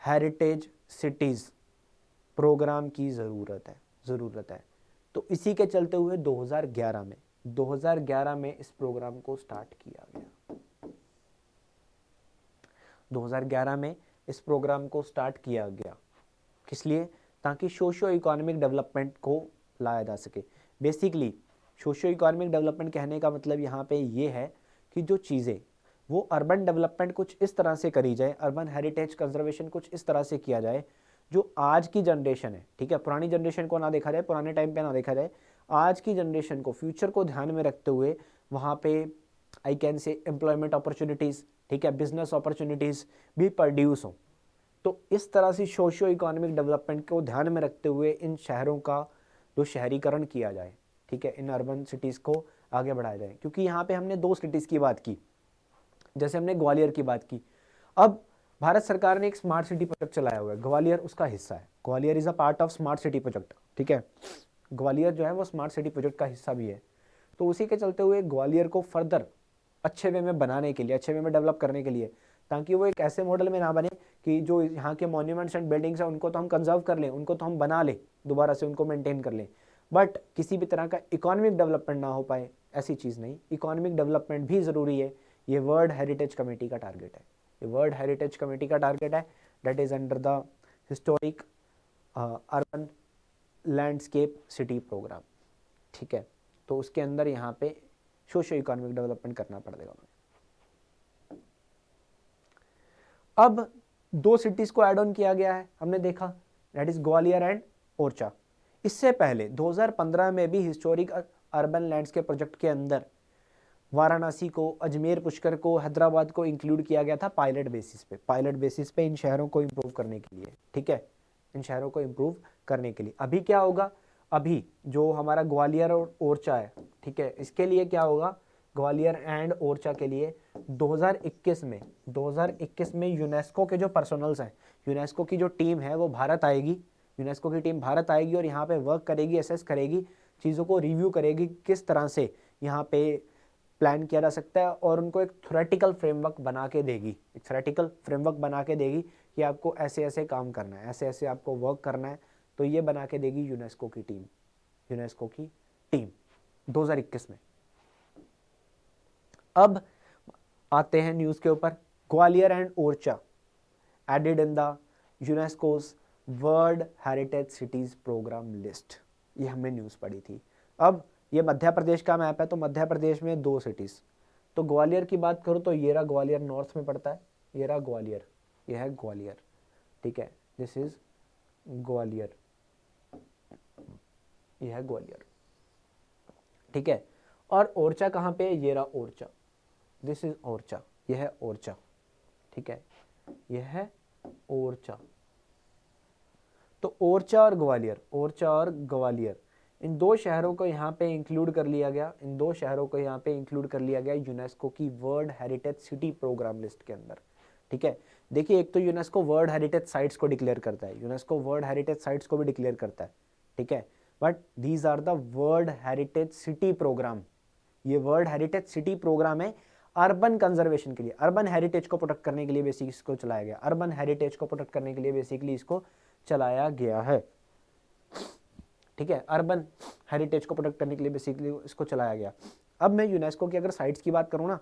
हेरिटेज सिटीज़ प्रोग्राम की ज़रूरत है। तो इसी के चलते हुए 2011 में इस प्रोग्राम को स्टार्ट किया गया, 2011 में इस प्रोग्राम को स्टार्ट किया गया, किस लिए, ताकि सोशियो इकोनॉमिक डेवलपमेंट को लाया जा सके। बेसिकली सोशियो इकोनॉमिक डेवलपमेंट कहने का मतलब यहाँ पे ये है कि जो चीज़ें वो अर्बन डेवलपमेंट कुछ इस तरह से करी जाए, अर्बन हेरिटेज कंजर्वेशन कुछ इस तरह से किया जाए, जो आज की जनरेशन है, ठीक है, पुरानी जनरेशन को ना देखा जाए, पुराने टाइम पे ना देखा जाए, आज की जनरेशन को, फ्यूचर को ध्यान में रखते हुए वहाँ पे आई कैन से एम्प्लॉयमेंट अपॉर्चुनिटीज़, ठीक है, बिजनेस अपॉर्चुनिटीज़ भी प्रोड्यूस हों। तो इस तरह से सोशियो इकोनॉमिक डेवलपमेंट को ध्यान में रखते हुए इन शहरों का जो शहरीकरण किया जाए, ठीक है, इन अर्बन सिटीज़ को आगे बढ़ाया जाए। क्योंकि यहाँ पे हमने दो सिटीज़ की बात की, जैसे हमने ग्वालियर की बात की। अब भारत सरकार ने एक स्मार्ट सिटी प्रोजेक्ट चलाया हुआ है, ग्वालियर उसका हिस्सा है, Gwalior is a part of smart city project, ठीक है, ग्वालियर जो है वो स्मार्ट सिटी प्रोजेक्ट का हिस्सा भी है। तो उसी के चलते हुए ग्वालियर को फर्दर अच्छे वे में बनाने के लिए, अच्छे वे में डेवलप करने के लिए, ताकि वो एक ऐसे मॉडल में ना बने कि जो यहाँ के मॉन्यूमेंट्स एंड बिल्डिंग्स हैं उनको तो हम कंजर्व कर लें, उनको तो हम बना लें, दोबारा से उनको मेंटेन कर लें, बट किसी भी तरह का इकोनॉमिक डेवलपमेंट ना हो पाए, ऐसी चीज़ नहीं। इकोनॉमिक डेवलपमेंट भी ज़रूरी है, ये वर्ल्ड हेरिटेज कमेटी का टारगेट है, ये वर्ल्ड हेरिटेज कमेटी का टारगेट है, that is under the historic urban landscape city programme, ठीक है। तो उसके अंदर यहाँ पे सोशो इकोनॉमिक डेवलपमेंट करना पड़ेगा। अब दो सिटीज़ को ऐड ऑन किया गया है, हमने देखा, that is Gwalior and Orchha. इससे पहले 2015 में भी हिस्टोरिक अर्बन लैंडस्केप प्रोजेक्ट के अंदर वाराणसी को, अजमेर, पुष्कर को, हैदराबाद को इंक्लूड किया गया था पायलट बेसिस पे इन शहरों को इम्प्रूव करने के लिए, ठीक है, इन शहरों को इम्प्रूव करने के लिए। अभी क्या होगा, अभी जो हमारा ग्वालियर और ओरछा है, ठीक है, इसके लिए क्या होगा, ग्वालियर एंड ओरछा के लिए 2021 में यूनेस्को के जो पर्सनल्स हैं, यूनेस्को की जो टीम है वो भारत आएगी, यूनेस्को की टीम भारत आएगी और यहाँ पे वर्क करेगी, असेस करेगी, चीज़ों को रिव्यू करेगी किस तरह से यहाँ पे प्लान किया जा सकता है, और उनको एक थ्योरेटिकल फ्रेमवर्क बना के देगी, एक थ्योरेटिकल फ्रेमवर्क बना के देगी कि आपको ऐसे ऐसे काम करना है, ऐसे ऐसे आपको वर्क करना है, तो ये बना के देगी यूनेस्को की टीम 2021 में। अब आते हैं न्यूज़ के ऊपर, Gwalior and Orchha added in the UNESCO's world heritage cities programme list, ये हमने न्यूज़ पढ़ी थी। अब ये मध्य प्रदेश का मैप है, तो मध्य प्रदेश में 2 सिटीज़, तो ग्वालियर की बात करूँ तो ये रहा ग्वालियर, नॉर्थ में पड़ता है, ये रहा ग्वालियर, ये है ग्वालियर, ठीक है, दिस इज ग्वालियर, ये है ग्वालियर, ठीक है। और ओरछा कहाँ पे है, ये रहा ओरछा, दिस इज ओरछा, ये है ओरछा, ठीक है, ये है ओरछा। तो ओरछा और ग्वालियर, इन 2 शहरों को यहाँ पे इंक्लूड कर लिया गया, यूनेस्को की world heritage city programme list के अंदर, ठीक है। देखिए, एक तो यूनेस्को वर्ल्ड हेरिटेज साइट्स को डिक्लेयर करता है, यूनेस्को वर्ल्ड हेरिटेज साइट्स को भी डिक्लेयर करता है, ठीक है, but these are the world heritage city programme. ये वर्ल्ड हेरिटेज सिटी प्रोग्राम है अर्बन कंजर्वेशन के लिए, अर्बन हेरिटेज को प्रोटेक्ट करने के लिए बेसिकली इसको चलाया गया, चलाया गया है, ठीक है, अर्बन हेरिटेज को प्रोटेक्ट करने के लिए बेसिकली इसको चलाया गया। अब मैं यूनेस्को की अगर साइट्स की बात करूँ ना,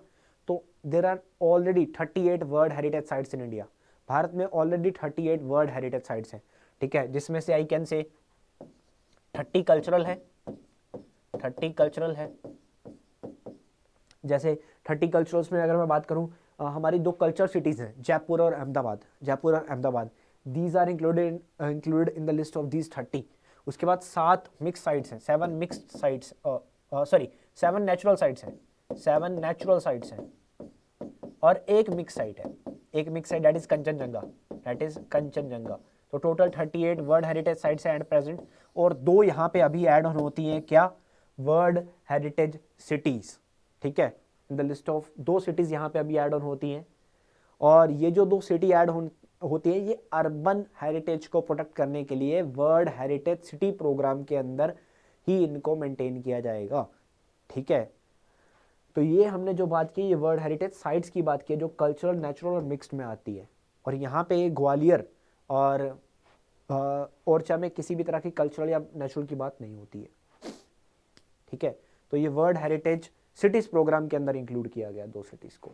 तो there are already 38 world heritage sites in India, Bharat में ऑलरेडी 38 वर्ल्ड हेरिटेज साइट्स हैं, ठीक है, जिसमें से आई कैन से 30 कल्चरल है, जैसे 30 कल्चरल्स में अगर मैं बात करूं, हमारी 2 कल्चर सिटीज़ हैं, जयपुर और Ahmedabad, these are included in the list of these 30। उसके बाद 7 मिक्स साइट्स हैं, 7 नेचुरल साइट्स हैं, और एक mix site that is Kanchenjunga, तो टोटल 38 वर्ल्ड हेरिटेज साइट्स हैं एट प्रेजेंट, और 2 यहाँ पे अभी ऐड ऑन होती हैं, क्या, वर्ल्ड हेरिटेज सिटीज, ठीक है, इन द लिस्ट ऑफ 2 सिटीज यहाँ पे अभी ऐड ऑन होती हैं, और ये जो 2 सिटी ऐड होती है, ये अर्बन हेरिटेज को प्रोटेक्ट करने के लिए वर्ल्ड हेरिटेज सिटी प्रोग्राम के अंदर ही इनको मेंटेन किया जाएगा, ठीक है। तो ये हमने जो बात की, ये वर्ल्ड हेरिटेज साइट्स की बात की, जो कल्चरल, नेचुरल और मिक्स्ड में आती है, और यहाँ पे ग्वालियर और ओरछा में किसी भी तरह की कल्चरल या नेचुरल की बात नहीं होती है, ठीक है। तो ये वर्ल्ड हेरिटेज सिटीज प्रोग्राम के अंदर इंक्लूड किया गया 2 सिटीज को।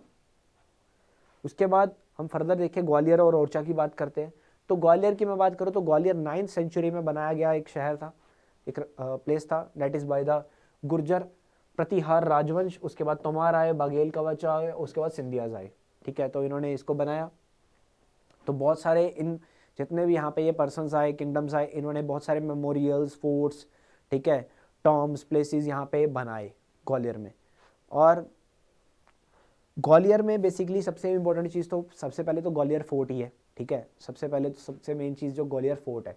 उसके बाद हम फर्दर देखें, ग्वालियर और ओरछा की बात करते हैं, तो ग्वालियर की मैं बात करूँ तो ग्वालियर 9th सेंचुरी में बनाया गया एक शहर था, एक प्लेस था, that is by the Gurjara Pratihara राजवंश, उसके बाद तोमार आए, बाघेल कवच आए, उसके बाद सिंधियाज आए, ठीक है, तो इन्होंने इसको बनाया। तो बहुत सारे इन जितने भी यहाँ पे ये पर्सन्स आए, किंगडम्स आए, इन्होंने बहुत सारे मेमोरियल्स, फोर्ट्स, ठीक है, टॉम्स, प्लेसेस यहाँ पे बनाए ग्वालियर में। और ग्वालियर में बेसिकली सबसे इम्पोर्टेंट चीज़ तो सबसे पहले तो ग्वालियर फोर्ट ही है, ठीक है, सबसे पहले तो सबसे मेन चीज़ जो ग्वालियर फोर्ट है।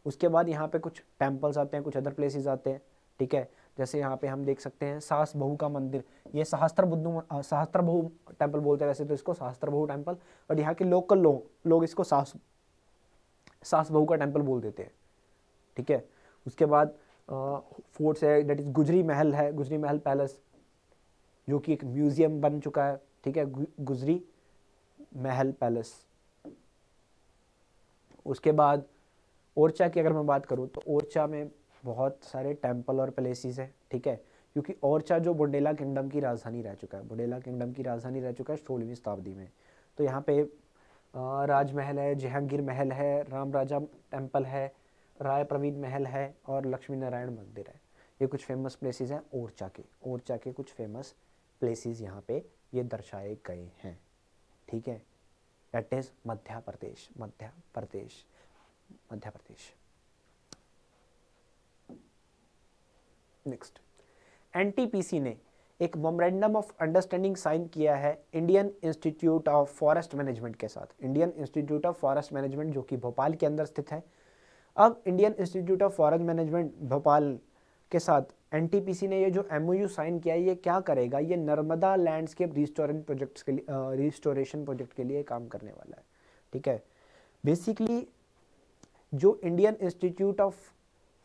उसके बाद यहाँ पे कुछ टेम्पल्स आते हैं, कुछ अदर प्लेसेस आते हैं, ठीक है, जैसे यहाँ पे हम देख सकते हैं सास बहू का मंदिर, ये सहस्त्र बहू टेम्पल बोलते हैं वैसे तो इसको, सहस्त्र बहू टेम्पल, और यहाँ के लोकल लोग इसको सास बहू का टेम्पल बोल देते हैं, ठीक है। उसके बाद फोर्ट्स है, दैट इज गुजरी महल पैलेस, जो कि एक म्यूजियम बन चुका है, ठीक है, गुजरी महल पैलेस। उसके बाद ओरछा की अगर मैं बात करूँ तो ओरछा में बहुत सारे टेम्पल और प्लेसेस हैं, ठीक है, क्योंकि ओरछा जो बुंडेला किंगडम की राजधानी रह चुका है, 16वीं शताब्दी में। तो यहाँ पे राजमहल है, जहांगीर महल है, राम राजा टेम्पल है, राय प्रवीण महल है, और लक्ष्मी नारायण मंदिर है। ये कुछ फेमस प्लेसेस हैं ओरछा के कुछ फेमस प्लेसेस यहाँ पे ये दर्शाए गए हैं, ठीक है, that is Madhya Pradesh. Next, NTPC ने एक मेमोरेंडम ऑफ अंडरस्टैंडिंग साइन किया है Indian institute of forest management के साथ। Indian institute of forest management जो कि भोपाल के अंदर स्थित है। अब Indian institute of forest management Bhopal के साथ एनटीपीसी ने ये जो एमओयू साइन किया है, ये क्या करेगा, ये नर्मदा लैंडस्केप रिस्टोरेशन प्रोजेक्ट के लिए काम करने वाला है। ठीक है, बेसिकली जो Indian institute of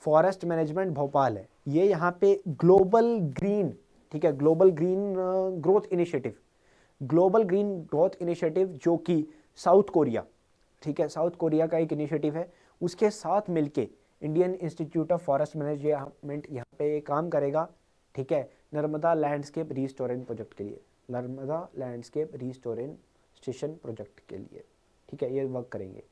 forest management Bhopal है, ये यहाँ पे ग्लोबल ग्रीन, ठीक है, ग्लोबल ग्रीन ग्रोथ इनिशिएटिव जो कि साउथ कोरिया, ठीक है, साउथ कोरिया का एक इनिशिएटिव है, उसके साथ मिलके Indian institute of forest management यहाँ पे काम करेगा। ठीक है, नर्मदा लैंडस्केप रिस्टोरेशन प्रोजेक्ट के लिए, नर्मदा लैंडस्केप रिस्टोरेशन प्रोजेक्ट के लिए। ठीक है, ये वर्क करेंगे।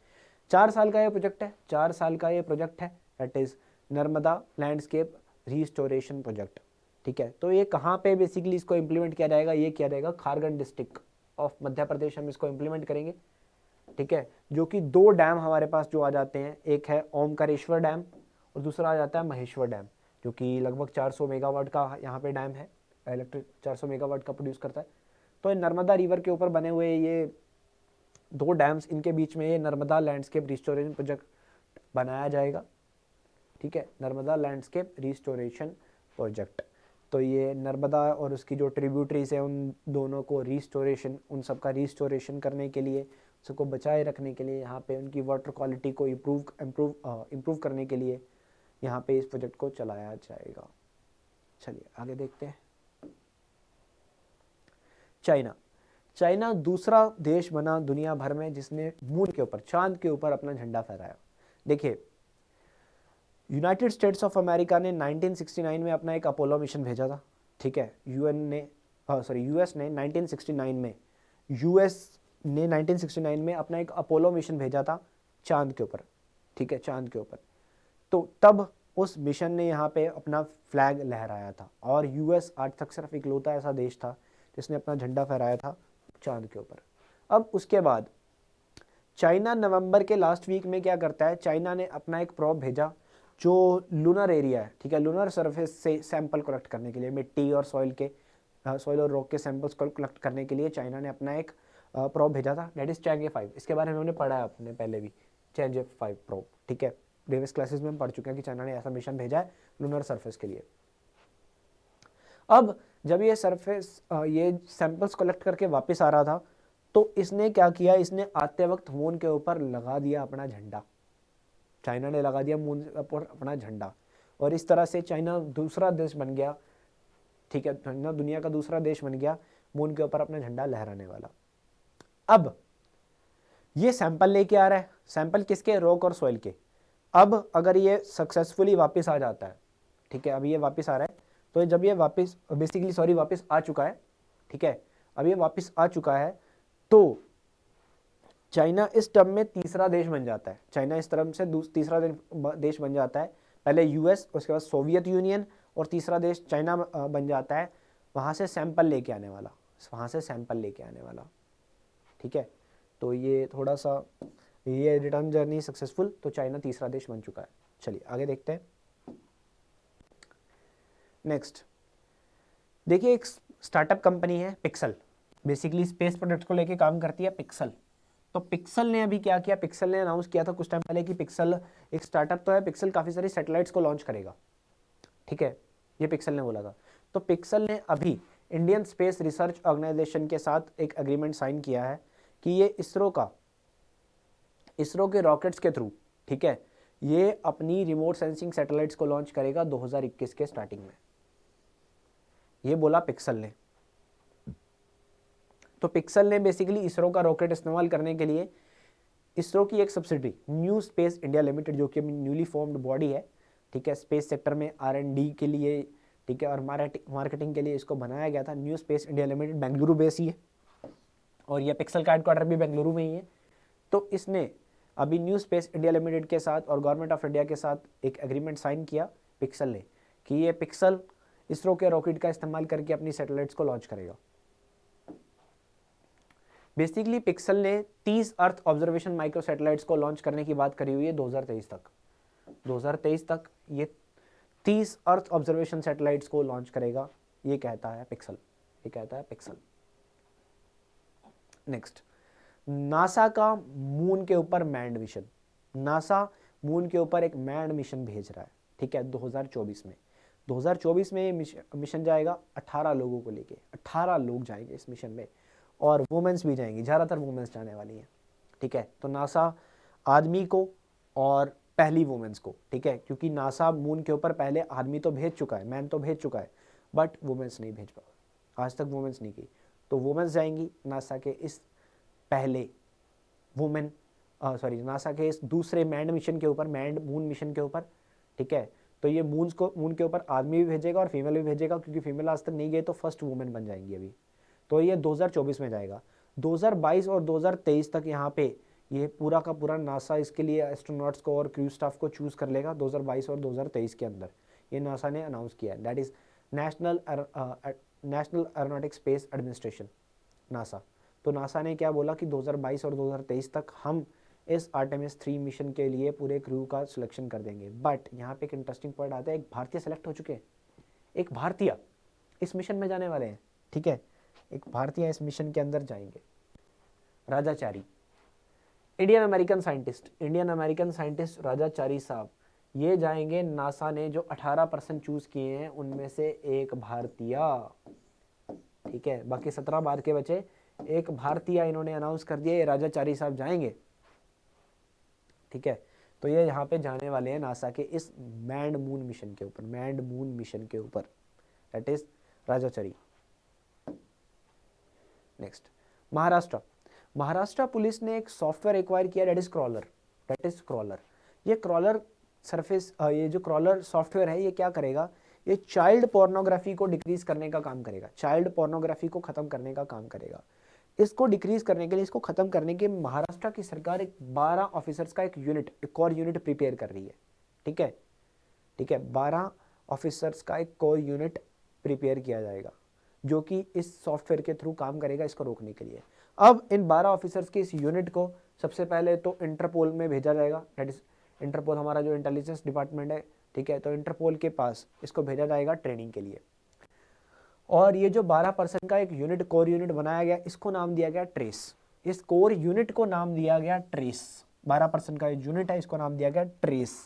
4 साल का ये प्रोजेक्ट है, 4 साल का ये प्रोजेक्ट है, that is Narmada landscape restoration project. ठीक है, तो ये कहाँ पे बेसिकली इसको इम्प्लीमेंट किया जाएगा, ये किया जाएगा खारगढ़ डिस्ट्रिक्ट ऑफ मध्य प्रदेश, हम इसको इम्प्लीमेंट करेंगे। ठीक है, जो कि 2 डैम हमारे पास जो आ जाते हैं, एक है ओमकारेश्वर डैम और दूसरा आ जाता है महेश्वर डैम, जो कि लगभग 400 मेगावाट का यहाँ पे डैम है, इलेक्ट्रिक 400 मेगावाट का प्रोड्यूस करता है। तो नर्मदा रिवर के ऊपर बने हुए ये 2 डैम्स, इनके बीच में ये नर्मदा लैंडस्केप रिस्टोरेशन प्रोजेक्ट बनाया जाएगा। ठीक है, नर्मदा लैंडस्केप रिस्टोरेशन प्रोजेक्ट। तो ये नर्मदा और उसकी जो ट्रिब्यूटरीज है, उन दोनों को रिस्टोरेशन, उन सब का रिस्टोरेशन करने के लिए, उसको बचाए रखने के लिए, यहाँ पे उनकी वाटर क्वालिटी को इम्प्रूव करने के लिए यहाँ पे इस प्रोजेक्ट को चलाया जाएगा। चलिए आगे देखते हैं। चाइना दूसरा देश बना दुनिया भर में जिसने मून के ऊपर, चांद के ऊपर अपना झंडा फहराया। देखिए, यूनाइटेड स्टेट्स ऑफ अमेरिका ने 1969 में अपना एक अपोलो मिशन भेजा था। ठीक है, यूएस ने 1969 में अपना एक अपोलो मिशन भेजा था चांद के ऊपर। ठीक है, चांद के ऊपर। तो तब उस मिशन ने यहाँ पे अपना फ्लैग लहराया था, और यूएस आज तक सिर्फ इकलौता ऐसा देश था जिसने अपना झंडा फहराया था चांद के ऊपर। अब उसके बाद चाइना नवंबर के लास्ट वीक में क्या करता है, चाइना ने अपना एक प्रोब भेजा जो लूनर एरिया है, ठीक है, लूनर सरफेस से सैंपल कलेक्ट करने के लिए, मिट्टी और सॉइल और रॉक के सैंपल्स को कलेक्ट करने के लिए चाइना ने अपना एक प्रोब भेजा था, दैट इज चैंगे 5। इसके बारे में हमने पढ़ा है अपने पहले भी, चैंगे 5 प्रोब। ठीक है, प्रीवियस क्लासेस में हम पढ़ चुके हैं कि चाइना ने ऐसा मिशन भेजा है लूनर सरफेस के लिए। अब जब ये सैंपल्स कलेक्ट करके वापस आ रहा था, तो इसने क्या किया, इसने आते वक्त मून के ऊपर लगा दिया अपना झंडा। चाइना ने लगा दिया मून पर अपना झंडा, और इस तरह से चाइना दूसरा देश बन गया। ठीक है, चाइना दुनिया का दूसरा देश बन गया मून के ऊपर अपना झंडा लहराने वाला। अब ये सैंपल लेके आ रहा है, सैंपल किसके, रॉक और सॉइल के। अब अगर ये सक्सेसफुली वापस आ जाता है, ठीक है, अब ये वापस आ रहा है, तो जब ये वापस आ चुका है, ठीक है, अब ये वापस आ चुका है, तो चाइना इस टर्म में तीसरा देश बन जाता है। चाइना इस टर्म से तीसरा देश बन जाता है। पहले यूएस, उसके बाद सोवियत यूनियन, और तीसरा देश चाइना बन जाता है, वहाँ से सैंपल लेके आने वाला, ठीक है। तो ये थोड़ा सा, ये रिटर्न जर्नी सक्सेसफुल, तो चाइना तीसरा देश बन चुका है। चलिए आगे देखते हैं। नेक्स्ट देखिए, एक स्टार्टअप कंपनी है पिक्सल, बेसिकली स्पेस प्रोडक्ट को लेके काम करती है पिक्सल। तो पिक्सल ने अभी क्या किया, पिक्सल ने अनाउंस किया था कुछ टाइम पहले कि पिक्सल एक स्टार्टअप तो है, पिक्सल काफ़ी सारी सैटेलाइट्स को लॉन्च करेगा। ठीक है, ये पिक्सल ने बोला था। तो पिक्सल ने अभी इंडियन स्पेस रिसर्च ऑर्गेनाइजेशन के साथ एक एग्रीमेंट साइन किया है कि ये इसरो के रॉकेट्स के थ्रू, ठीक है, ये अपनी रिमोट सेंसिंग सैटेलाइट्स को लॉन्च करेगा 2021 के स्टार्टिंग में, ये बोला पिक्सल ने। तो पिक्सल ने बेसिकली इसरो का रॉकेट इस्तेमाल करने के लिए इसरो की एक subsidiary new Space India limited, जो कि न्यूली फॉर्म्ड बॉडी है, ठीक है, स्पेस सेक्टर में R&D के लिए, ठीक है, और मार्केटिंग के लिए इसको बनाया गया था। New Space India Limited Bengaluru base ही है, और यह पिक्सल का हेडक्वार्टर भी बेंगलुरु में ही है। तो इसने अभी न्यू स्पेस इंडिया लिमिटेड के साथ और गवर्नमेंट ऑफ इंडिया के साथ एक एग्रीमेंट साइन किया पिक्सल ने कि ये पिक्सल इसरो के रॉकेट का इस्तेमाल करके अपनी सैटेलाइट्स को लॉन्च करेगा। बेसिकली पिक्सल ने 30 अर्थ ऑब्जर्वेशन माइक्रो सैटेलाइट्स को लॉन्च करने की बात करी हुई है 2023 तक ये 30 अर्थ ऑब्जर्वेशन सैटेलाइट्स को लॉन्च करेगा ये कहता है पिक्सल, ये कहता है पिक्सल। नेक्स्ट, नासा का मून के ऊपर मैंड मिशन। नासा मून के ऊपर एक मैंड मिशन भेज रहा है, ठीक है, 2024 में। 2024 में ये मिशन जाएगा 18 लोगों को लेके, 18 लोग जाएंगे इस मिशन में, और वुमेन्स भी जाएंगी, ज़्यादातर वुमेन्स जाने वाली हैं, ठीक है। तो नासा आदमी को और पहली वुमेन्स को, ठीक है, क्योंकि नासा मून के ऊपर पहले आदमी तो भेज चुका है, मैन तो भेज चुका है, बट वुमेन्स नहीं भेज पाया, आज तक वुमेन्स नहीं की। तो वुमेन्स जाएंगी नासा के इस पहले वुमेन सॉरी नासा के इस दूसरे मैंड मिशन के ऊपर, मैंड मून मिशन के ऊपर, ठीक है। तो ये मून के ऊपर आदमी भी भेजेगा और फीमेल भी भेजेगा, क्योंकि फीमेल आज तक नहीं गए तो फर्स्ट वुमेन बन जाएंगी अभी। तो ये 2024 में जाएगा। 2022 और 2023 तक यहाँ पे ये पूरा का पूरा नासा इसके लिए एस्ट्रोनॉट्स को और क्रू स्टाफ को चूज़ कर लेगा 2022 और 2023 के अंदर। ये नासा ने अनाउंस किया है, that is national aeronautics space administration, NASA. तो नासा ने क्या बोला कि 2022 और 2023 तक हम इस आर्टेमिस 3 मिशन के लिए पूरे क्रू का सिलेक्शन कर देंगे। बट यहाँ पे एक इंटरेस्टिंग पॉइंट आता है, एक भारतीय सेलेक्ट हो चुके हैं, एक भारतीय इस मिशन में जाने वाले हैं, ठीक है, एक भारतीय इस मिशन के अंदर जाएंगे, Rajachari, Indian American scientist Rajachari साहब, ये जाएंगे। नासा ने जो 18% चूज किए हैं उनमें से एक भारतीय, ठीक है, बाकी 17 बार के बचे, एक भारतीय इन्होंने अनाउंस कर दिया, ये राजाचारी साहब जाएंगे, ठीक है। तो ये यहाँ पे जाने वाले हैं नासा के इस मैंड मून मिशन के ऊपर, मैंड मून मिशन के ऊपर, that is Rajachari. Next, Maharashtra police ने एक सॉफ्टवेयर एक्वायर किया, दैट इज क्रॉलर। ये क्रॉलर सरफेस, ये जो क्रॉलर सॉफ्टवेयर है ये क्या करेगा, ये चाइल्ड पोर्नोग्राफी को डिक्रीज करने का काम करेगा, चाइल्ड पोर्नोग्राफी को खत्म करने का काम करेगा। इसको डिक्रीज करने के लिए, इसको खत्म करने के महाराष्ट्र की सरकार एक 12 ऑफिसर्स का एक और यूनिट प्रिपेयर कर रही है, ठीक है, 12 ऑफिसर्स का एक कोर यूनिट प्रिपेयर किया जाएगा जो कि इस सॉफ्टवेयर के थ्रू काम करेगा इसको रोकने के लिए। अब इन 12 ऑफिसर्स के इस यूनिट को सबसे पहले तो इंटरपोल में भेजा जाएगा, दैट इज इंटरपोल हमारा जो इंटेलिजेंस डिपार्टमेंट है, ठीक है, तो इंटरपोल के पास इसको भेजा जाएगा ट्रेनिंग के लिए। और ये जो 12% का एक यूनिट, कोर यूनिट बनाया गया, इसको नाम दिया गया ट्रेस, इस कोर यूनिट को नाम दिया गया ट्रेस। 12% का यूनिट है, इसको नाम दिया गया ट्रेस।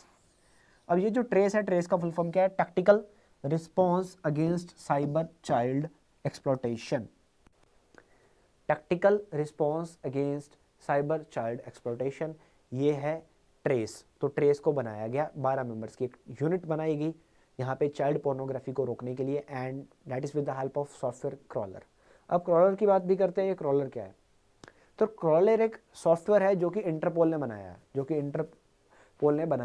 अब ये जो ट्रेस है, ट्रेस का फुल फॉर्म क्या है, tactical response against cyber child exploitation, tactical response against cyber child exploitation, ये है ट्रेस। तो ट्रेस को बनाया गया, 12 मेंबर्स की एक यूनिट बनाई गई यहाँ पे चाइल्ड पोर्नोग्राफी को रोकने के लिए, and that is with the help of software crawler. अब क्रॉलर की बात भी करते हैं, ये क्रॉलर क्या है, तो क्रॉलर एक सॉफ्टवेयर है जो कि इंटरपोल ने बनाया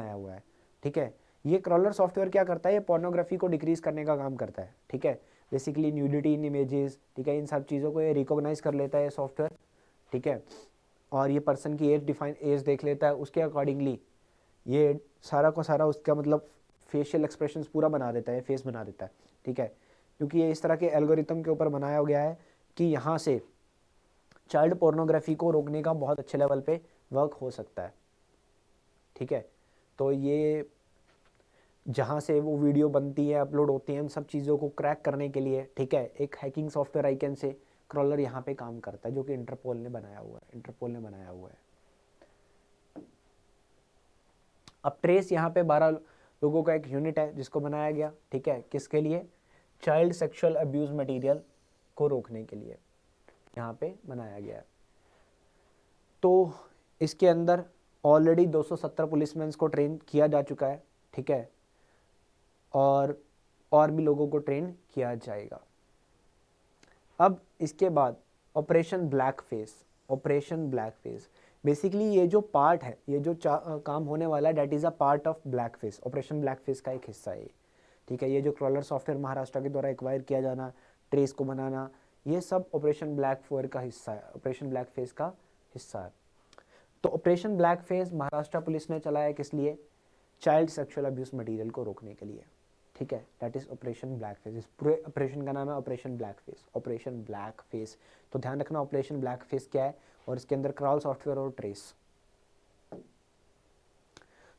है, ठीक है। ये क्रॉलर सॉफ्टवेयर क्या करता है, ये पोर्नोग्राफी को डिक्रीज करने का काम करता है, ठीक है, बेसिकली न्यूडिटी इन इमेजेस, ठीक है, इन सब चीज़ों को ये रिकॉग्नाइज कर लेता है सॉफ्टवेयर, ठीक है, और ये पर्सन की एज देख लेता है, उसके अकॉर्डिंगली ये सारा को सारा उसका मतलब फेशियल एक्सप्रेशंस पूरा बना देता है, फेस बना देता है, ठीक है, क्योंकि ये इस तरह के एल्गोरिथम के ऊपर बनाया गया है कि यहाँ से चाइल्ड पोर्नोग्राफी को रोकने का बहुत अच्छे लेवल पे वर्क हो सकता है, ठीक है। तो ये जहाँ से वो वीडियो बनती है, अपलोड होती है, उन सब चीज़ों को क्रैक करने के लिए, ठीक है, एक हैकिंग सॉफ्टवेयर आइकन से क्रॉलर यहाँ पे काम करता है, जो कि इंटरपोल ने बनाया हुआ है। अब ट्रेस यहाँ पे 12 लोगों का एक यूनिट है जिसको बनाया गया, ठीक है, किसके लिए, चाइल्ड सेक्सुअल अब्यूज मटेरियल को रोकने के लिए यहाँ पे बनाया गया है। तो इसके अंदर ऑलरेडी 270 पुलिसमैन को ट्रेन किया जा चुका है, ठीक है, और भी लोगों को ट्रेन किया जाएगा। अब इसके बाद ऑपरेशन ब्लैक फेस, बेसिकली ये जो पार्ट है, ये जो काम होने वाला है, that is a part of black face, operation black face का एक हिस्सा है, ठीक है। ये जो क्रॉलर सॉफ्टवेयर महाराष्ट्र के द्वारा एक्वायर किया जाना, ट्रेस को बनाना, ये सब ऑपरेशन ब्लैक फेस का हिस्सा है। तो operation black face Maharashtra police ने चलाया किस लिए, चाइल्ड सेक्सुअल अब्यूज मटेरियल को रोकने के लिए, ठीक है, that is operation black face. इस पूरे ऑपरेशन का नाम है ऑपरेशन ब्लैक फेस। तो ध्यान रखना ऑपरेशन ब्लैक फेस क्या है, और इसके अंदर क्रॉल सॉफ्टवेयर और ट्रेस।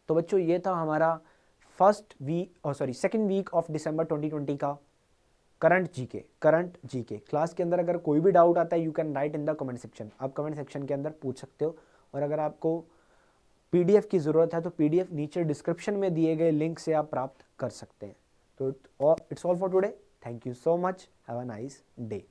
तो बच्चों ये था हमारा सेकेंड वीक ऑफ दिसंबर 2020 का करंट जीके क्लास के अंदर अगर कोई भी डाउट आता है you can write in the comment section, आप कमेंट सेक्शन के अंदर पूछ सकते हो। और अगर आपको पीडीएफ की ज़रूरत है तो पीडीएफ नीचे डिस्क्रिप्शन में दिए गए लिंक से आप प्राप्त कर सकते हैं। तो it's all for today, thank you so much, have a nice day.